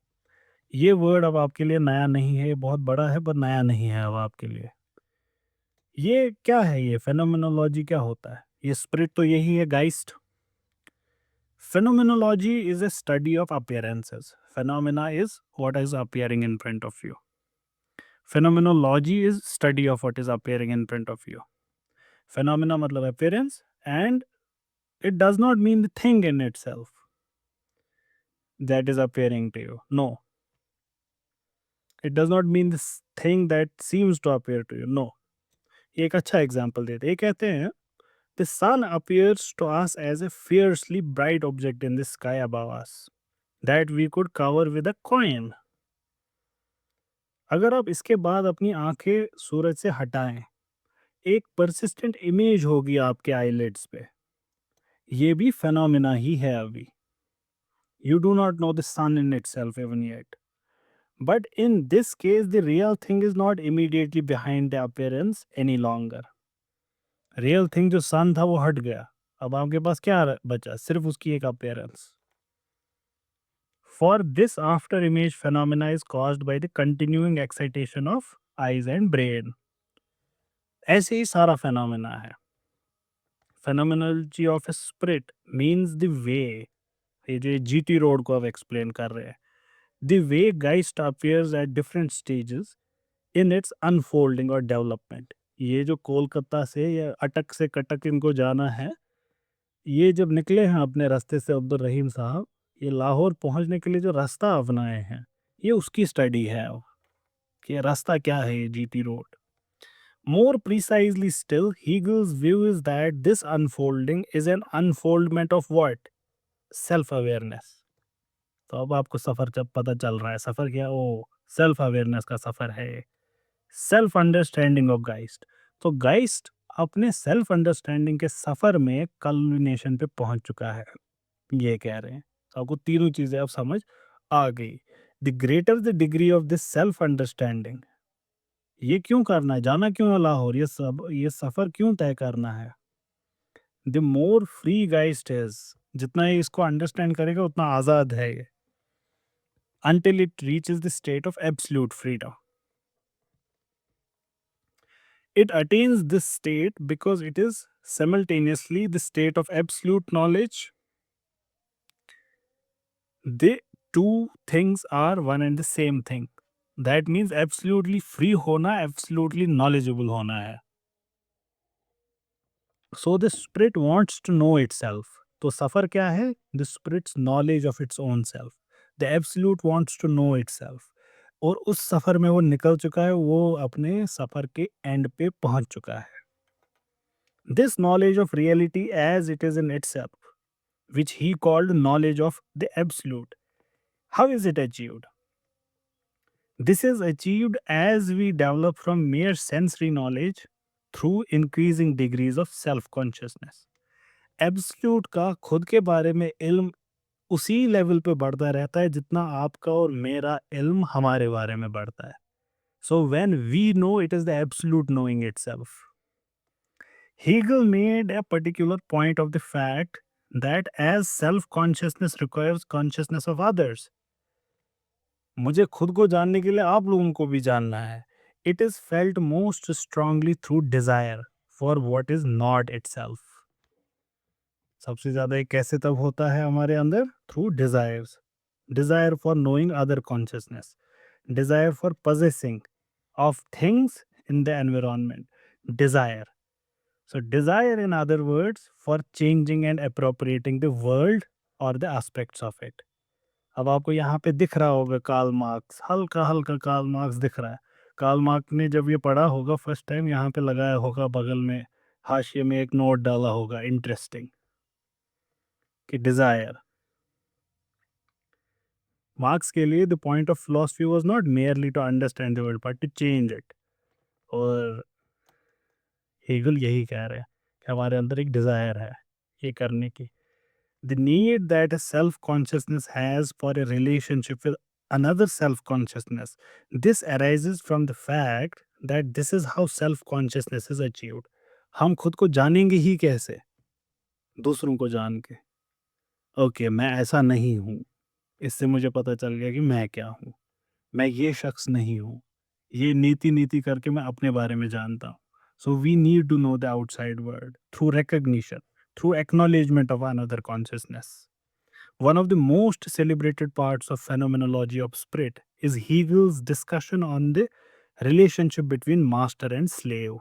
ये वर्ड अब आपके लिए नया नहीं है, ये बहुत बड़ा है पर नया नहीं है अब आपके लिए। ये क्या है? ये फेनोमेनोलॉजी क्या होता है? ये स्पिरिट तो यही है, Geist. Phenomenology is a study of appearances. Phenomena is what is appearing in front of you. Phenomenology is study of what is appearing in front of you. Phenomena मतलब appearance, and it does not mean the thing in itself that is appearing to you. No, it does not mean this thing that seems to appear to you. No. ये एक अच्छा example देते हैं। ये कहते हैं, the sun appears to us as a fiercely bright object in the sky above us that we could cover with a coin. अगर आप इसके बाद अपनी आंखें सूरज से हटाएं, एक परसिस्टेंट इमेज होगी आपके आईलिड्स पे। ये भी फेनोमेना ही है अभी। You do not know the sun in itself even yet, but in this case the real thing is not immediately behind the appearance any longer. Real thing जो sun था वो हट गया, अब आपके पास क्या बचा? सिर्फ उसकी एक appearance. For this after image phenomena is caused by the continuing excitation of eyes and brain. ऐसे ही सारा फेनोमेना है। Phenomenology of a spirit means the way, ये जो जीटी रोड को अब एक्सप्लेन कर रहे हैं, the way Geist appears at different stages in its unfolding और डेवलपमेंट। ये जो कोलकाता से या अटक से कटक इनको जाना है, ये जब निकले हैं अपने रास्ते से अब्दुल रहीम साहब, ये लाहौर पहुंचने के लिए जो रास्ता अपनाए हैं, ये उसकी स्टडी है अब, कि ये रास्ता क्या है, ये GT road. More precisely still, Hegel's view is that this unfolding is an unfoldment of what? Self awareness. तो अब आपको सफर जब पता चल रहा है, सफर क्या? ओ, सेल्फ अवेयरनेस का सफर है, सेल्फ अंडरस्टैंडिंग ऑफ गाइस्ट। तो गाइस्ट अपने सेल्फ अंडरस्टैंडिंग के सफर में कल्मिनेशन पे पहुंच चुका है, ये कह रहे हैं। तो आपको तीनों चीजें अब समझ आ गई। The greater the degree of this self understanding, ये क्यों करना है, जाना क्यों है लाहौर, ये सफर क्यों तय करना है? The more free Geist is, जितना ये इसको अंडरस्टैंड करेगा उतना आज़ाद है ये, until it reaches the state of absolute freedom. It attains this state because it is simultaneously the state of absolute knowledge. The two things are one and the same thing. That means absolutely free होना, absolutely knowledgeable होना है. So the spirit wants to know itself. तो सफर क्या है? The spirit's knowledge of its own self. The absolute wants to know itself. और उस सफर में वो निकल चुका है, वो अपने सफर के एंड पे पहुंच चुका है. This knowledge of reality as it is in itself, which he called knowledge of the absolute. How is it achieved? This is achieved as we develop from mere sensory knowledge through increasing degrees of self consciousness. Absolute का खुद के बारे में इल्म उसी level पे बढ़ता रहता है जितना आपका और मेरा इल्म हमारे बारे में बढ़ता है. So when we know it is the absolute knowing itself. Hegel made a particular point of the fact that as self consciousness requires consciousness of others, मुझे खुद को जानने के लिए आप लोगों को भी जानना है. It is felt most strongly through desire for what is not itself. सबसे ज्यादा ये कैसे तब होता है हमारे अंदर? Through desires. Desire for knowing other consciousness, desire for possessing of things in the environment, desire. So desire, in other words, for changing and appropriating the world or the aspects of it. अब आपको यहाँ पे दिख रहा होगा Karl Marx, हल्का हल्का Karl Marx दिख रहा है. कार्ल मार्क्स ने जब ये पढ़ा होगा फर्स्ट टाइम, यहाँ पे लगाया होगा बगल में हाशिए में एक नोट डाला होगा इंटरेस्टिंग कि डिजायर. मार्क्स के लिए the point of philosophy was not merely to understand the world but to change it. और हेगल यही कह रहे हैं कि हमारे अंदर एक डिजायर है ये करने की. The need that a self consciousness has for a relationship with another self consciousness. This arises from the fact that this is how self consciousness is achieved. हम खुद को जानेंगे ही कैसे? दूसरों को जान के. ओके, मैं ऐसा नहीं हूँ. इससे मुझे पता चल गया कि मैं क्या हूँ. मैं ये शख्स नहीं हूँ. ये नीति नीति करके मैं अपने बारे में जानता हूँ. So we need to know the outside world through recognition, through acknowledgement of another consciousness. One of the most celebrated parts of phenomenology of spirit is Hegel's discussion on the relationship between master and slave.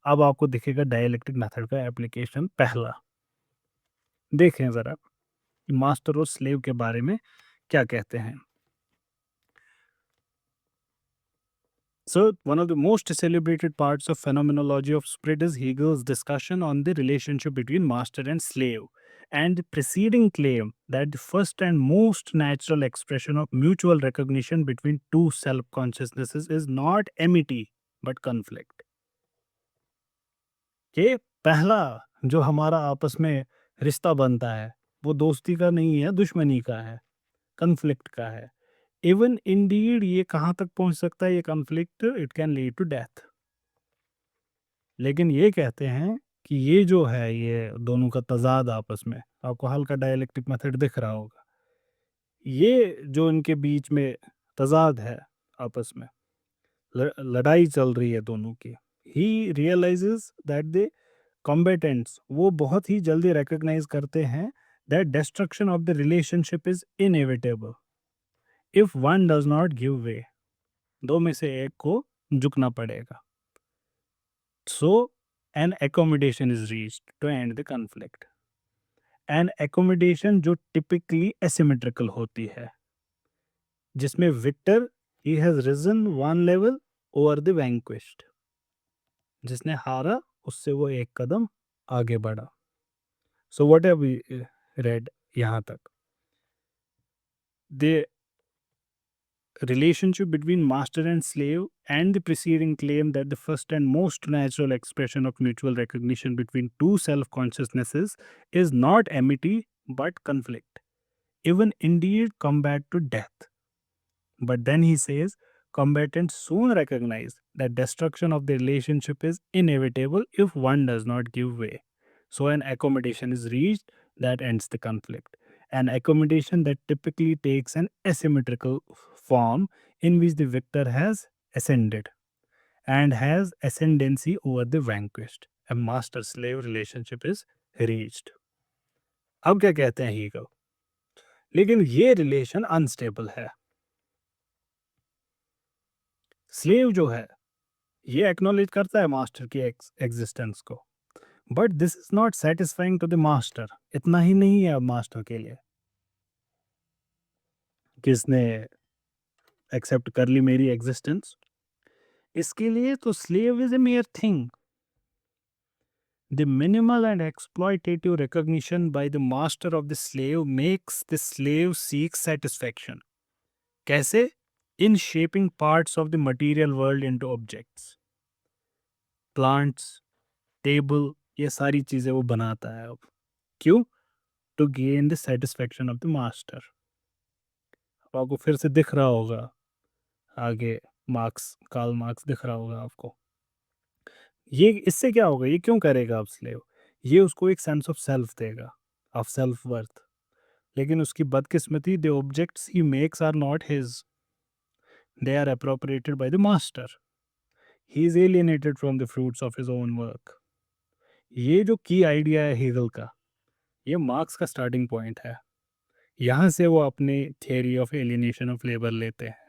अब आपको दिखेगा dialectic method का application पहला. देखें जरा master और slave के बारे में क्या कहते हैं. So, one of the most celebrated parts of phenomenology of spirit is Hegel's discussion on the relationship between master and slave, and the preceding claim that the first and most natural expression of mutual recognition between two self consciousnesses is not amity but conflict. कि पहला जो हमारा आपस में रिश्ता बनता है वो दोस्ती का नहीं है, दुश्मनी का है, कन्फ्लिक्ट का है. इवन इंडीड ये कहाँ तक पहुंच सकता है ये conflict? It can lead to death. लेकिन ये कहते हैं कि ये जो है ये दोनों का तजाद आपस में, आपको हल्का डायलेक्टिक मेथड दिख रहा होगा, ये जो इनके बीच में तजाद है आपस में, लड़ाई चल रही है दोनों की. He realizes that the combatants वो बहुत ही जल्दी रिकग्नाइज करते हैं that destruction of the relationship is inevitable if one does not give way. दो में से एक को झुकना पड़ेगा. So an accommodation is reached to end the conflict. An accommodation जो टिपिकली एसिमेट्रिकल होती है, जिसमें victor he has risen one level over the vanquished. जिसने हारा उससे वो एक कदम आगे बढ़ा. सो व्हाट हैव वी रेड यहाँ तक? The relationship between master and slave and the preceding claim that the first and most natural expression of mutual recognition between two self consciousnesses is not amity but conflict, even indeed combat to death. But then he says combatants soon recognize that destruction of the relationship is inevitable if one does not give way. So an accommodation is reached that ends the conflict. An accommodation that typically takes an asymmetrical form in which the victor has ascended and has ascendancy over the vanquished. A master slave relationship is reached. अब क्या कहते हैं Hegel? लेकिन ये relation unstable है. Slave जो है ये एक्नॉलेज करता है मास्टर की एग्जिस्टेंस को, but this is not satisfying to the master. इतना ही नहीं है अब मास्टर के लिए किसने एक्सेप्ट कर ली मेरी एग्जिस्टेंस. इसके लिए तो slave is a mayor thing. The minimal and exploitative recognition by the master of the slave makes the slave seek satisfaction. कैसे? In shaping parts of the material world into objects. Plants, table, ये सारी चीजें वो बनाता है अब. क्यों? To gain the satisfaction of the master. आपको फिर से दिख रहा होगा आगे मार्क्स, कार्ल मार्क्स दिख रहा होगा आपको. ये इससे क्या होगा? ये क्यों करेगा अब स्लेव? ये उसको एक सेंस ऑफ सेल्फ देगा, ऑफ सेल्फ वर्थ. लेकिन उसकी बदकिस्मती, the objects he makes are not his, they are appropriated by the master. He is alienated from the fruits of his own work. ये जो की आइडिया है हीगल का, ये मार्क्स का स्टार्टिंग पॉइंट है. यहाँ से वो अपने theory of alienation of labour लेते हैं.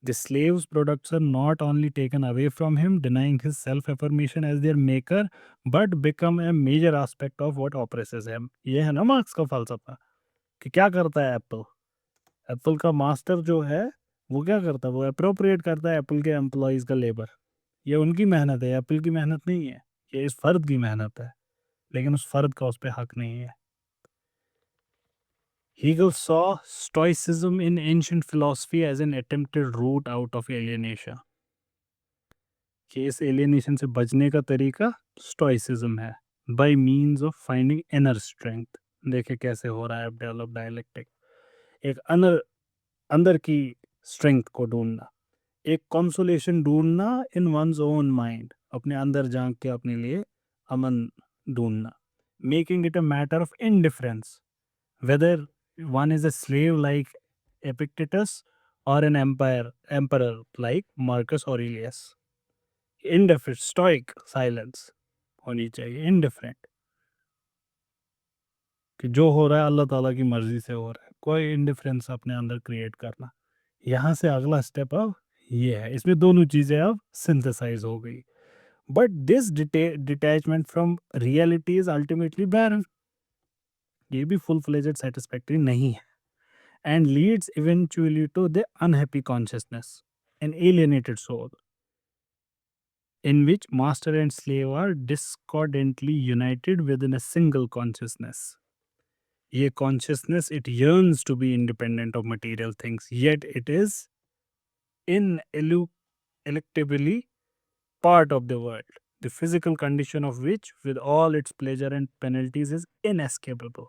The slave's products are not only taken away from him, denying his self-affirmation as their maker, but become a major aspect of what oppresses him. ये है ना मार्क्स का फलसफा कि क्या करता है एप्पल. एप्पल का मास्टर जो है वो क्या करता है? वो अप्रोप्रिएट करता है एप्पल के एम्प्लॉयज़ का लेबर. ये उनकी मेहनत है, एप्पल की मेहनत नहीं है. ये इस फर्द की मेहनत है, लेकिन उस फर्द का उस पर हक नहीं है. Hegel saw Stoicism in ancient philosophy as an attempted route out of alienation. कि इस एलियनेशन से बचने का तरीका स्टोइसिज्म है, bye means of finding inner strength. देखे कैसे हो रहा है अब डेवलप डायलेक्टिक. एक अंदर की स्ट्रेंथ को ढूंढना, एक कंसोलेशन ढूंढना इन वंस ओन माइंड, अपने अंदर झांक के अपने लिए अमन ढूंढना. Making it a matter of indifference whether one is a slave like Epictetus or an emperor like Marcus Aurelius. Indifferent, stoic silence होनी चाहिए, indifferent, कि जो हो रहा है अल्लाह ताला की मर्जी से हो रहा है, कोई इंडिफरेंस अपने अंदर क्रिएट करना. यहाँ से अगला स्टेप अब ये है. इसमें दोनों चीज़ें अब सिंथेसाइज हो गई. But this detachment from reality is ultimately barren. ये भी फुल फ्लेजेड सेटिस्फैक्टरी नहीं है, and leads eventually to the unhappy consciousness, an alienated soul, in which master and slave are discordantly united within a single consciousness. Ye consciousness, it yearns to be independent of material things, yet it is ineluctably part of the world, the physical condition of which, with all its pleasure and penalties, is inescapable.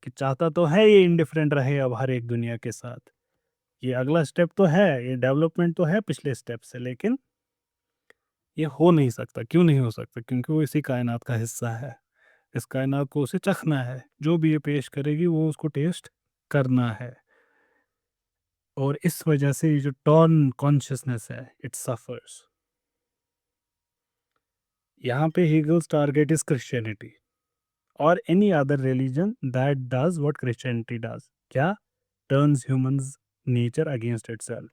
कि चाहता तो है ये indifferent रहे अब हर एक दुनिया के साथ. ये अगला स्टेप तो है, ये डेवलपमेंट तो है पिछले स्टेप से, लेकिन ये हो नहीं सकता. क्यों नहीं हो सकता? क्योंकि वो इसी कायनात का हिस्सा है. इस कायनात को उसे चखना है. जो भी ये पेश करेगी वो उसको टेस्ट करना है. और इस वजह से ये जो टॉर्न कॉन्शियसनेस है, इट सफर्स. यहाँ पे हीगल्स टारगेट इज क्रिश्चियनिटी और any other religion that does what Christianity does. क्या? Turns humans nature against itself.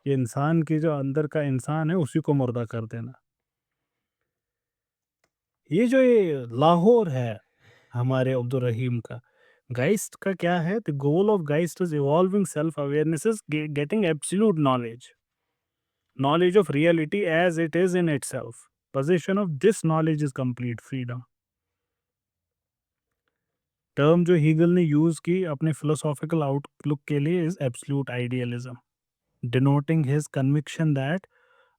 ये इंसान की जो अंदर का इंसान है उसी को मुर्दा कर देना. ये जो ये लाहौर है हमारे अब्दुल रहीम का, गाइस्ट का क्या है? The goal of Geist is evolving self awareness, is getting absolute knowledge of reality as it is in itself. Position of this knowledge is complete freedom. Term जो हीगल ने यूज की अपने फिलोसॉफिकल आउटलुक के लिए is absolute idealism, denoting his conviction that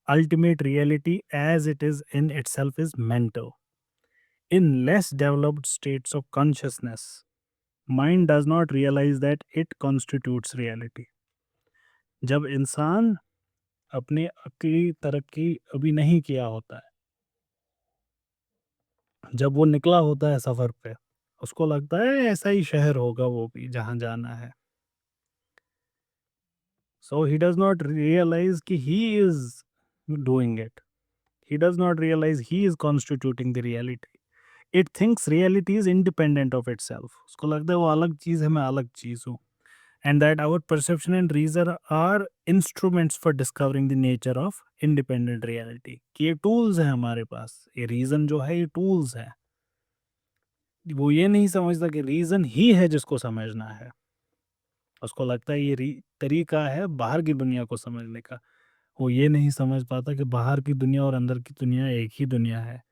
ultimate reality as it is in itself is mental. In less developed states of consciousness, mind does not realize that it constitutes reality. जब इंसान अपनी अक्ली तरक्की अभी नहीं किया होता है, जब वो निकला होता है सफ़र पे उसको लगता है ऐसा ही शहर होगा वो भी जहाँ जाना है। So he does not realize कि he is doing it. He does not realize he is constituting the reality. It thinks reality is independent of itself. उसको लगता है वो अलग चीज़ है, मैं अलग चीज़ हूँ। And that our perception and reason are instruments for discovering the nature of independent reality. कि ये tools हैं हमारे पास, ये reason जो है ये tools है। वो ये नहीं समझता कि reason ही है जिसको समझना है। उसको लगता है ये तरीका है बाहर की दुनिया को समझने का। वो ये नहीं समझ पाता कि बाहर की दुनिया और अंदर की दुनिया एक ही दुनिया है।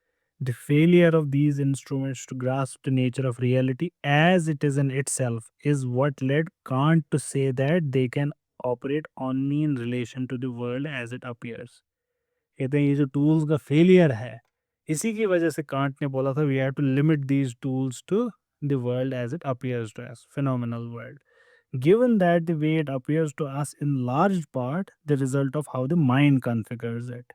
The failure of these instruments to grasp the nature of reality as it is in itself is what led Kant to say that they can operate only in relation to the world as it appears. कहते हैं ये जो tools का failure है, इसी की वजह से कांट ने बोला था we have to limit these tools to the world as it appears to us, phenomenal world. Given that the way it appears to us in large part the result of how the mind configures it.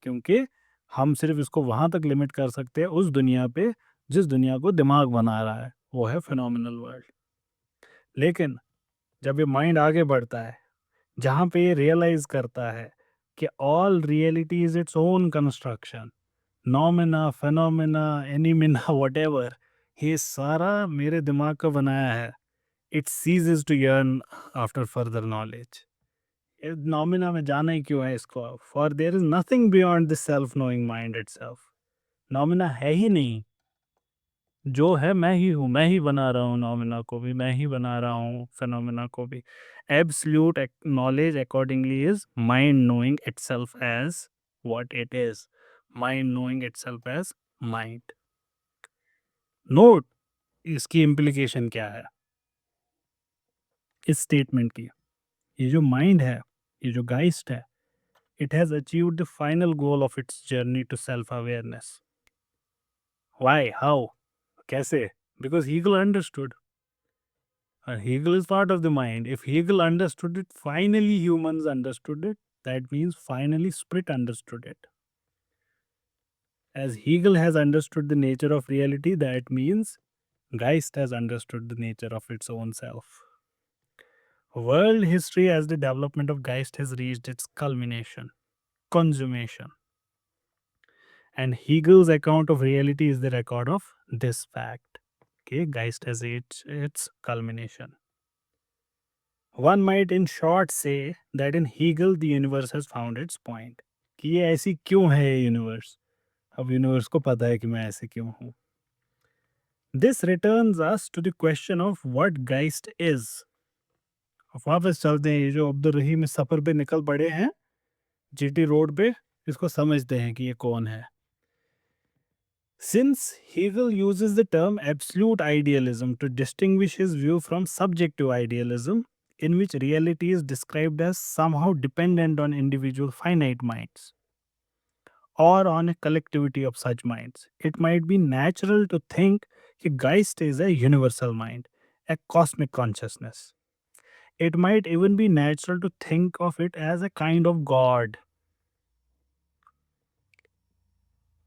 क्योंकि हम सिर्फ इसको वहां तक limit कर सकते हैं उस दुनिया पे जिस दुनिया को दिमाग बना रहा है, वो है फिनोमिनल वर्ल्ड। लेकिन जब ये माइंड आगे बढ़ता है, जहाँ पे ये रियलाइज करता है कि all reality is its own construction, noumena phenomena एनिमिना वटेवर, ये सारा मेरे दिमाग का बनाया है। It ceases to yearn after further knowledge. Noumena में जाना ही क्यों है इसको? For there is nothing beyond the self knowing mind itself. Noumena है ही नहीं, जो है मैं ही हूँ, मैं ही बना रहा हूँ नॉमिना को भी, मैं ही बना रहा हूँ फेनोमेना को भी। Absolute knowledge accordingly is mind knowing itself as what it is, mind knowing itself as mind. Note इसकी इम्प्लीकेशन क्या है इस स्टेटमेंट की। ये जो माइंड है, ये जो गाइस्ट है, it has achieved the final goal of its journey to self awareness. Why? How? Kaise? Because Hegel understood. And Hegel is part of the mind. If Hegel understood it, finally humans understood it. That means finally Spirit understood it. As Hegel has understood the nature of reality, that means Geist has understood the nature of its own self. World history as the development of Geist has reached its culmination, consummation. And Hegel's account of reality is the record of this fact. Okay, Geist has reached its culmination. One might in short say that in Hegel the universe has found its point. कि ये ऐसी क्यों है ये universe? अब universe को पता है कि मैं ऐसे क्यों हूँ। This returns us to the question of what Geist is. अब वापस चलते हैं, ये जो अब्दुल रहीम इस सफर पे निकल पड़े हैं जीटी रोड पे, इसको समझते हैं कि ये कौन है। Since Hegel uses the term absolute idealism to distinguish his view from subjective idealism, in which reality is described as somehow dependent on individual finite minds or on a collectivity of such minds, it might be natural to think that Geist is a universal mind, a cosmic consciousness. It might even be natural to think of it as a kind of God.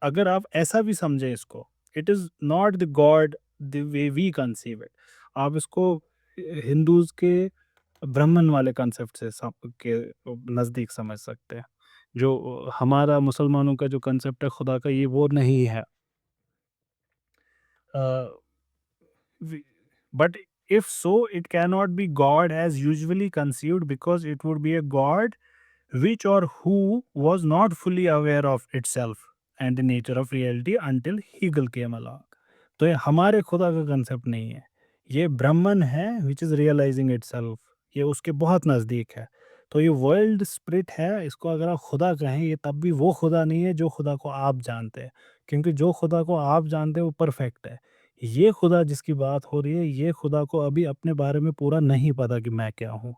अगर आप ऐसा भी समझें इसको, it is not the God the way we conceive it. आप इसको Hindus के ब्राह्मण वाले कंसेप्ट से के नज़दीक समझ सकते हैं। जो हमारा मुसलमानों का जो कंसेप्ट है खुदा का, ये वो नहीं है। But if so it can not be God as usually conceived, because it would be a God which or who was not fully aware of itself and the nature of reality until Hegel came along. तो ये हमारे खुदा का concept नहीं है, ये ब्राह्मण है विच इज़ रियलाइजिंग इटसेल्फ, ये उसके बहुत नज़दीक है। तो ये वर्ल्ड स्पिरिट है, इसको अगर आप खुदा कहें, ये तब भी वो खुदा नहीं है जो खुदा को आप जानते हैं, क्योंकि जो खुदा को आप जानते हैं वो परफेक्ट है। ये खुदा जिसकी बात हो रही है, ये खुदा को अभी अपने बारे में पूरा नहीं पता कि मैं क्या हूँ।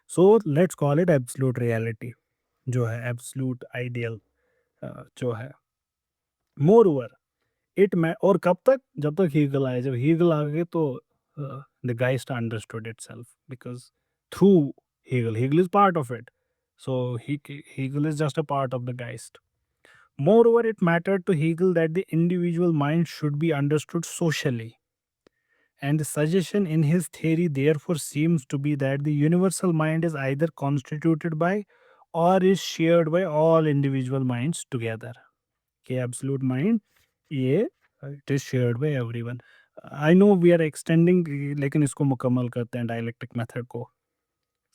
So let's call it absolute reality, जो है एब्सोल्यूट आइडियल जो है। मोर ओवर इट मैं, और कब तक? जब तक हीगल आए। जब हीगल आ गए तो the Geist understood itself, because through Hegel is part of it, so Hegel is just a part of the Geist. Moreover it mattered to Hegel that the individual mind should be understood socially, And the suggestion in his theory therefore seems to be that the universal mind is either constituted by or is shared by all individual minds together. Okay, absolute mind, ये it is shared by everyone. I know we are extending, लेकिन इसको मुकम्मल करते हैं dialectic method को.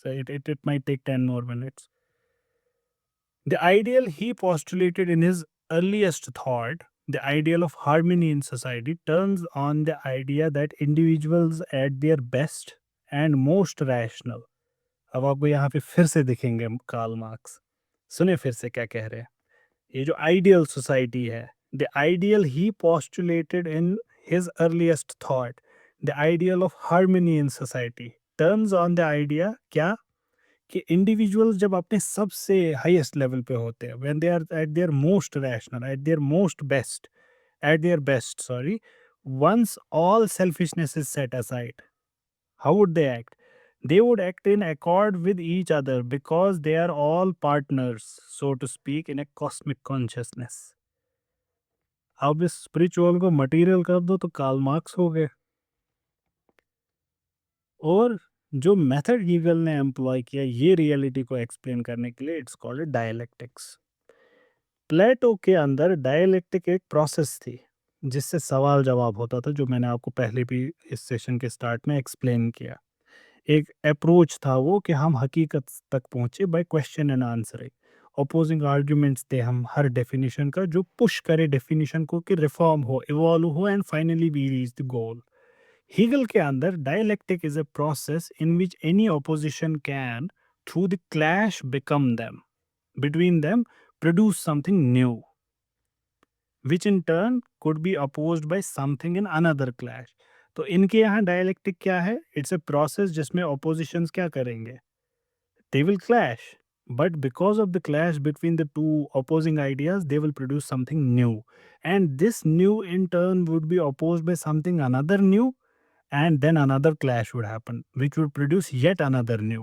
So it might take 10 more minutes. The ideal he postulated in his earliest thought, the ideal of harmony in society, turns on the idea that individuals at their best and most rational. अब आपको यहाँ पे फिर से दिखेंगे Karl Marx. सुने फिर से क्या कह रहे हैं. ये जो आइडियल सोसाइटी है, the ideal he postulated in his earliest thought, the ideal of harmony in society turns on the idea क्या कि इंडिविजुअल्स जब अपने सबसे हाईएस्ट लेवल पे होते हैं, when they are at their most rational, at their most best, at their best, sorry, once all selfishness is set aside, how would they act? They would act in accord with each other because they are all partners, so to speak, in a cosmic consciousness. अब इस spiritual को material कर दो तो Karl Marx हो गए. और जो मेथड हीगल ने एम्प्लॉय किया ये रियलिटी को एक्सप्लेन करने के लिए, इट्स कॉल्ड डायलेक्टिक्स. प्लेटो के अंदर डायलेक्टिक एक प्रोसेस थी जिससे सवाल जवाब होता था, जो मैंने आपको पहले भी इस सेशन के स्टार्ट में एक्सप्लेन किया. एक अप्रोच था वो कि हम हकीकत तक पहुंचे by question and answering. Opposing arguments थे हम हर डेफिनेशन का, जो पुश करे डेफिनेशन को कि रिफॉर्म हो, इवॉल्व हो, and finally we reach the goal. Hegel के अंदर dialectic is a process in which any opposition can, through the clash between them, produce something new, which in turn could be opposed by something in another clash. तो इनके यहाँ dialectic क्या है? It's a process जिसमें oppositions क्या करेंगे? They will clash, but because of the clash between the two opposing ideas, they will produce something new, and this new in turn would be opposed by something another new, and then another clash would happen which would produce yet another new.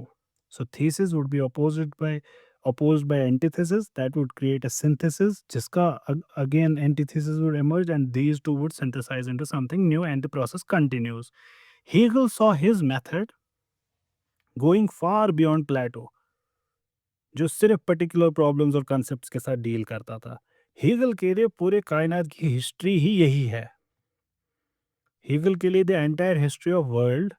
So thesis would be opposed by antithesis, that would create a synthesis jiska again antithesis would emerge, and these two would synthesize into something new, and the process continues. Hegel saw his method going far beyond Plato, जो सिर्फ particular problems और concepts के साथ deal करता था. Hegel के लिए पूरे कायनात की हिस्ट्री ही यही है. हीगल के लिए the entire history of world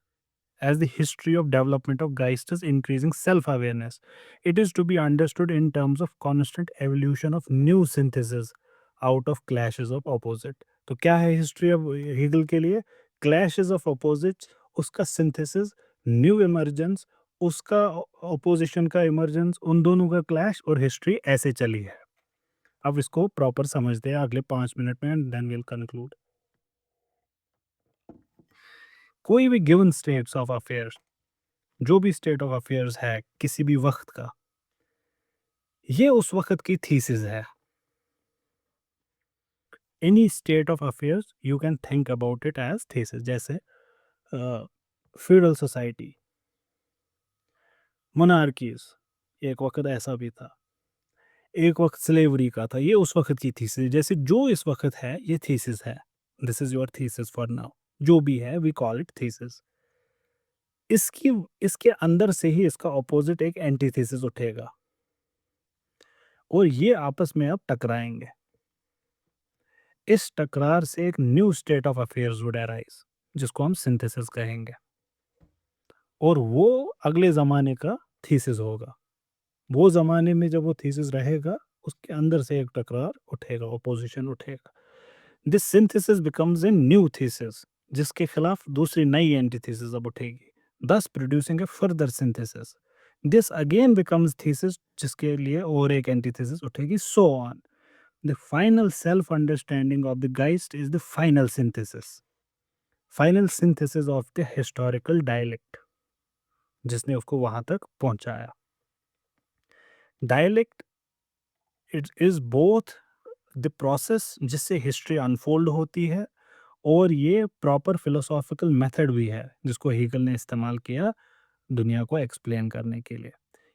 as the history of development of Geist's increasing self-awareness. It is to be understood in terms of constant evolution of new synthesis out of clashes of opposite. तो क्या है history of Hegel के लिए? Clashes of opposites, उसका synthesis, new emergence, उसका opposition का emergence, उन दोनों का क्लैश, और हिस्ट्री ऐसे चली है. अब इसको प्रॉपर समझते हैं अगले 5 मिनट में, एंड देन विल कंक्लूड. कोई भी गिवन स्टेट्स ऑफ अफेयर्स, जो भी स्टेट ऑफ अफेयर्स है किसी भी वक्त का, ये उस वक्त की थीसिस है. Any state of affairs you can think about it as thesis. जैसे फ्यूडल सोसाइटी, मोनार्कीज, एक वक्त ऐसा भी था. एक वक्त स्लेवरी का था, ये उस वक्त की थीसिस. जैसे जो इस वक्त है ये थीसिस है. This is your thesis for now. जो भी है वी कॉल इट थीसिस. इसकी इसके अंदर से ही इसका ऑपोजिट एक एंटीथीसिस उठेगा, और ये आपस में अब टकराएंगे. इस टकरार से एक new state of affairs would arise, जिसको हम सिंथेसिस कहेंगे, और वो अगले ज़माने का थीसिस होगा. वो ज़माने में जब वो थीसिस रहेगा, उसके अंदर से एक टकरार उठेगा, ओपोजिशन उठेगा. This synthesis becomes a new thesis, जिसके खिलाफ दूसरी नई एंटीथीसिस अब उठेगी, thus producing a further synthesis. This again becomes thesis, जिसके लिए और एक एंटीथेसिस उठेगी, so on. The final self-understanding of the Geist is the final synthesis of the historical dialect, जिसने उसको वहां तक पहुंचाया. Dialect it is both the process जिससे हिस्ट्री अनफोल्ड होती है, और ये प्रॉपर फिलोसॉफिकल मेथड भी है जिसको हीगल ने इस्तेमाल किया दुनिया को एक्सप्लेन करने के लिए.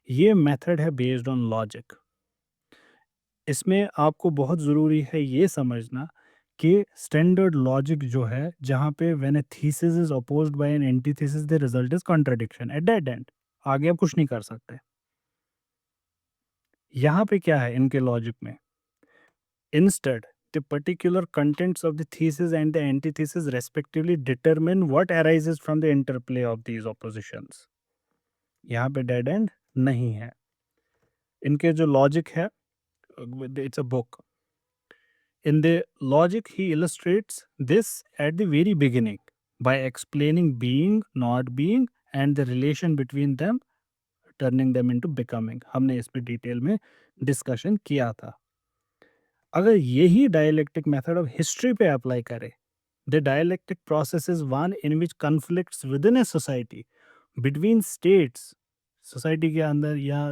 ये मेथड है बेस्ड ऑन लॉजिक. इसमें आपको बहुत ज़रूरी है ये समझना कि स्टैंडर्ड लॉजिक जो है, जहाँ पे when a thesis is opposed by an antithesis the result is contradiction at dead end. आगे आप कुछ नहीं कर सकते। यहाँ पे क्या है इनके लॉजिक में? Instead the particular contents of the thesis and the antithesis respectively determine what arises from the interplay of these oppositions। यहाँ पे डेड एंड नहीं है। इनके जो लॉजिक है, it's a book. In the logic, he illustrates this at the very beginning by explaining being, not being, and the relation between them, turning them into becoming। हमने इस पे डिटेल में discussion किया था। अगर यही डायलेक्टिक मेथड ऑफ हिस्ट्री पे apply करें, the dialectic process is one in which conflicts with in a society between states, society के अंदर या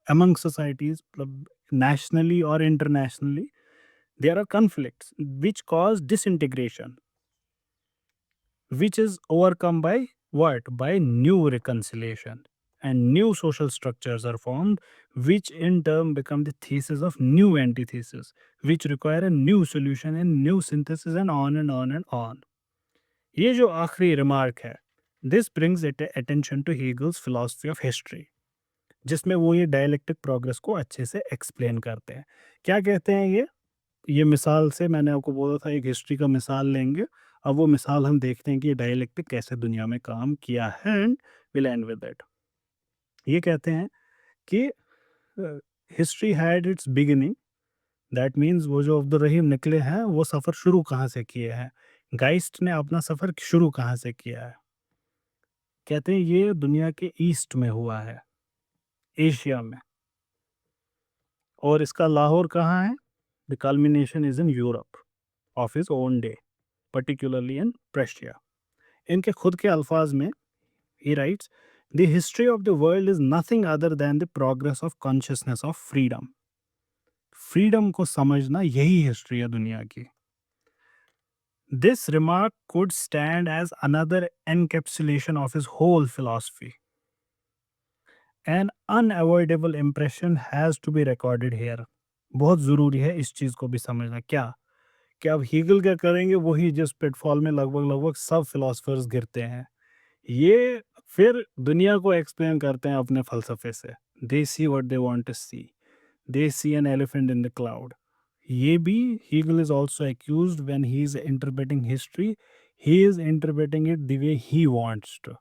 अमंग सोसाइटीज, मतलब नेशनली और internationally, there are conflicts which cause disintegration, which is overcome by what? By new reconciliation. And new social structures are formed, which in turn become the thesis of new antithesis, which require a new solution and new synthesis, and on and on and on। ये जो आखिरी remark है, this brings it attention to Hegel's philosophy of history, जिसमें वो ये dialectic progress को अच्छे से एक्सप्लेन करते हैं। क्या कहते हैं ये मिसाल से मैंने आपको बोला था एक हिस्ट्री का मिसाल लेंगे। अब वो मिसाल हम देखते हैं कि ये डायलेक्टिक कैसे दुनिया में काम किया है, and will and with that. ये कहते हैं कि history had it's beginning, that means वो जो अब्दुल रहीम निकले हैं वो सफ़र शुरू कहाँ से किए हैं, गाइस्ट ने अपना सफ़र शुरू कहाँ से किया है। कहते हैं ये दुनिया के ईस्ट में हुआ है, एशिया में, और इसका लाहौर कहाँ है? The culmination is in Europe of his own day, particularly in Prussia। इनके खुद के अल्फाज में he writes, the history of the world is nothing other than the progress of consciousness of freedom। Freedom को समझना यही हिस्ट्री है दुनिया की। This remark could stand as another encapsulation of his whole philosophy। An unavoidable impression has to be recorded here। बहुत ज़रूरी है इस चीज़ को भी समझना। क्या कि अब हीगल क्या करेंगे, वही जिस पिटफॉल में लगभग लगभग सब फिलोसफर्स गिरते हैं। ये फिर दुनिया को एक्सप्लेन करते हैं अपने फ़लसफ़े से। They see what they want to see, they see an elephant in the cloud. ये भी Hegel is also accused when he is interpreting history, he is interpreting it the way he wants to,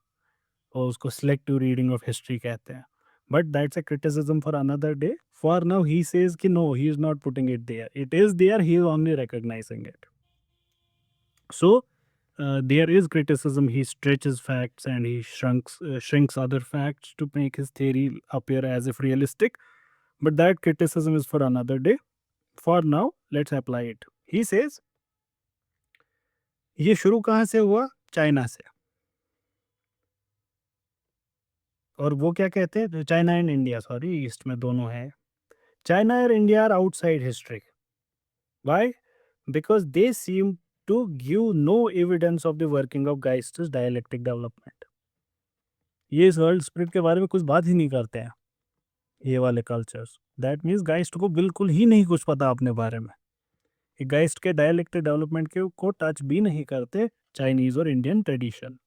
और उसको selective reading of history कहते हैं। But that's a criticism for another day. For now he says कि no, he is not putting it there, it is there, he is only recognising it. So there is criticism. He stretches facts and he shrinks other facts to make his theory appear as if realistic. But that criticism is for another day. For now, let's apply it। He says, ये शुरू कहाँ से हुआ? China से। और वो क्या कहते हैं? China and India, sorry, east में दोनों है। चाइना और India are outside history. Why? Because they seem to give no evidence of the working of Geist's dialectic development। ये इस वर्ल्ड स्पिरिट के बारे में कुछ बात ही नहीं करते हैं ये वाले कल्चर्स। दैट मीन्स गाइस्ट को बिल्कुल ही नहीं कुछ पता अपने बारे में। ये गाइस्ट के डायलेक्टिक डेवलपमेंट के को टच भी नहीं करते चाइनीज और इंडियन ट्रेडिशन।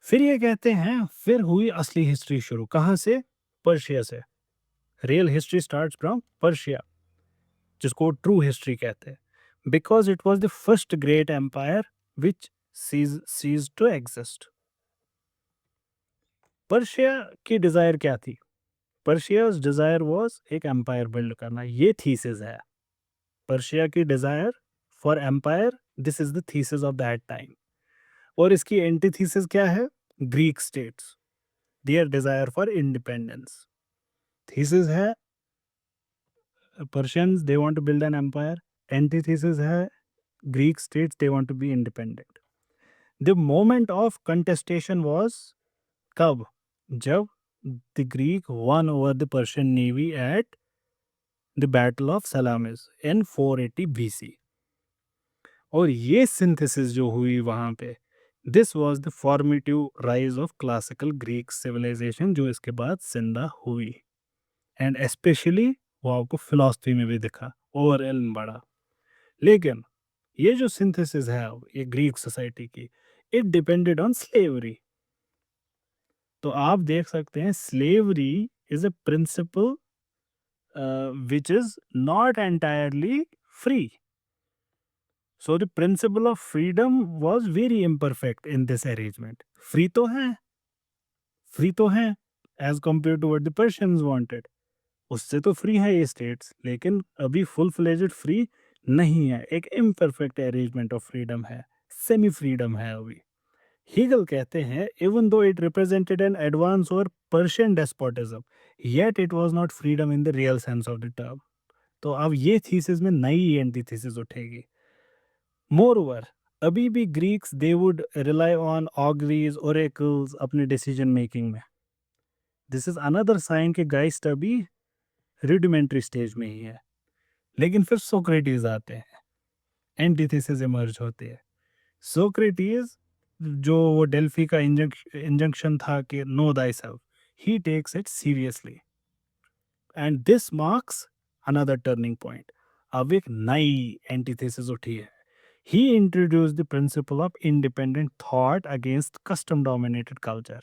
फिर ये कहते हैं फिर हुई असली हिस्ट्री शुरू कहाँ से? पर्शिया से। Real history starts from Persia, जिसको ट्रू हिस्ट्री कहते हैं, because it was the first great empire which cease to exist. Persia की डिजायर क्या थी? पर्शिया's डिजायर वाज एक एम्पायर बिल्ड करना। ये थीसिस है पर्शिया की desire for empire. This is the thesis of that time. और इसकी एंटीथीसिस क्या है? Greek states, their desire for independence. Thesis है Persians they want to build an empire, antithesis है Greek states they want to be independent. The moment of contestation was कब? जब the Greek won over the Persian navy at the battle of Salamis in 480 BC। और ये synthesis जो हुई वहाँ पे, this was the formative rise of classical Greek civilisation, जो इसके बाद जिंदा हुई। एंड स्पेशली वो आपको फिलॉसफी में भी दिखा, ओवरऑल बड़ा। लेकिन ये जो सिंथेसिस है अब ये ग्रीक सोसाइटी की, इट डिपेंडेड ऑन स्लेवरी। तो आप देख सकते हैं slavery is a principle which is not entirely free. So the principle of freedom was very imperfect in this arrangement. Free तो हैं as compare to what the Persians wanted. उससे तो free है ये स्टेट्स, लेकिन अभी फुल फ्लेजेड फ्री नहीं है, एक इम्परफेक्ट अरेंजमेंट ऑफ फ्रीडम है, सेमी फ्रीडम है अभी। हीगल कहते हैं even though it represented an advance over Persian despotism, yet it was not freedom in the real sense of the term. तो अब ये थीसिस में नई एंटीथेसिस उठेगी। मोर ओवर अभी भी Greeks they would rely on auguries oracles अपने decision making में। दिस इज अनदर साइन कि गाइस्ट अभी रुडिमेंट्री स्टेज में ही है। लेकिन फिर सोक्रेटिस आते हैं, एंटीथेसिस इमर्ज होते हैं। सोक्रेटिस जो वो डेल्फी का इंजंक्शन था कि know thy self, he takes it seriously and this marks another turning point. अब एक नई एंटीथेसिस उठी है। He introduced the principle of independent thought against custom dominated culture.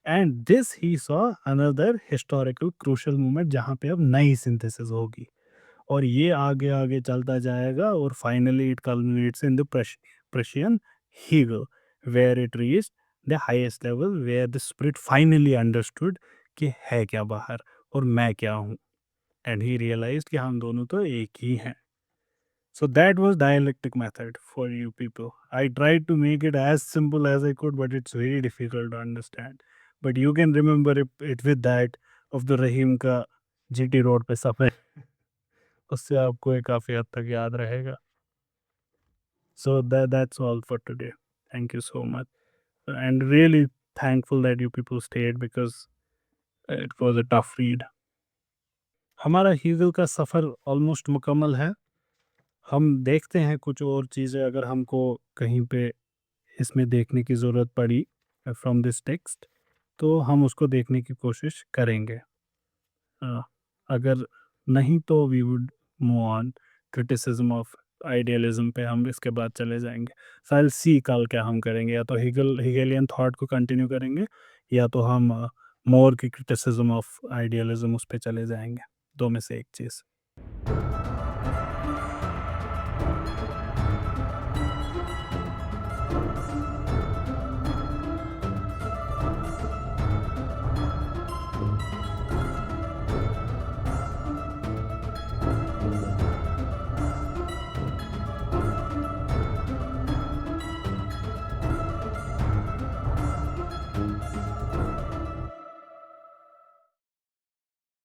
And this he saw another historical crucial moment जहाँ पे अब नई synthesis होगी और ये आगे आगे चलता जाएगा और finally it culminates in the Prussian Hegel where it reached the highest level where the spirit finally understood कि है क्या बाहर और मैं क्या हूँ, and he realized कि हम दोनों तो एक ही हैं. So that was dialectic method for you people. I tried to make it as simple as I could, but it's very difficult to understand. But you can remember it with that of the Rahim का GT road पे सफर, उससे आपको ये काफ़ी हद तक याद रहेगा. So that's all for today. Thank you so much. And really thankful that you people stayed because it was a tough read. हमारा हीगल का सफ़र ऑलमोस्ट मुकम्मल है. हम देखते हैं कुछ और चीज़ें अगर हमको कहीं पे इसमें देखने की ज़रूरत पड़ी फ्रॉम दिस टेक्स्ट, तो हम उसको देखने की कोशिश करेंगे. अ, अगर नहीं तो we would move on criticism of idealism पे हम इसके बाद चले जाएंगे. सो आई विल सी कल क्या हम करेंगे, या तो हिगेलियन थॉट को कंटिन्यू करेंगे या तो हम मोर की क्रिटिसिज्म ऑफ आइडियलिज्म उस पे चले जाएंगे. दो में से एक चीज़.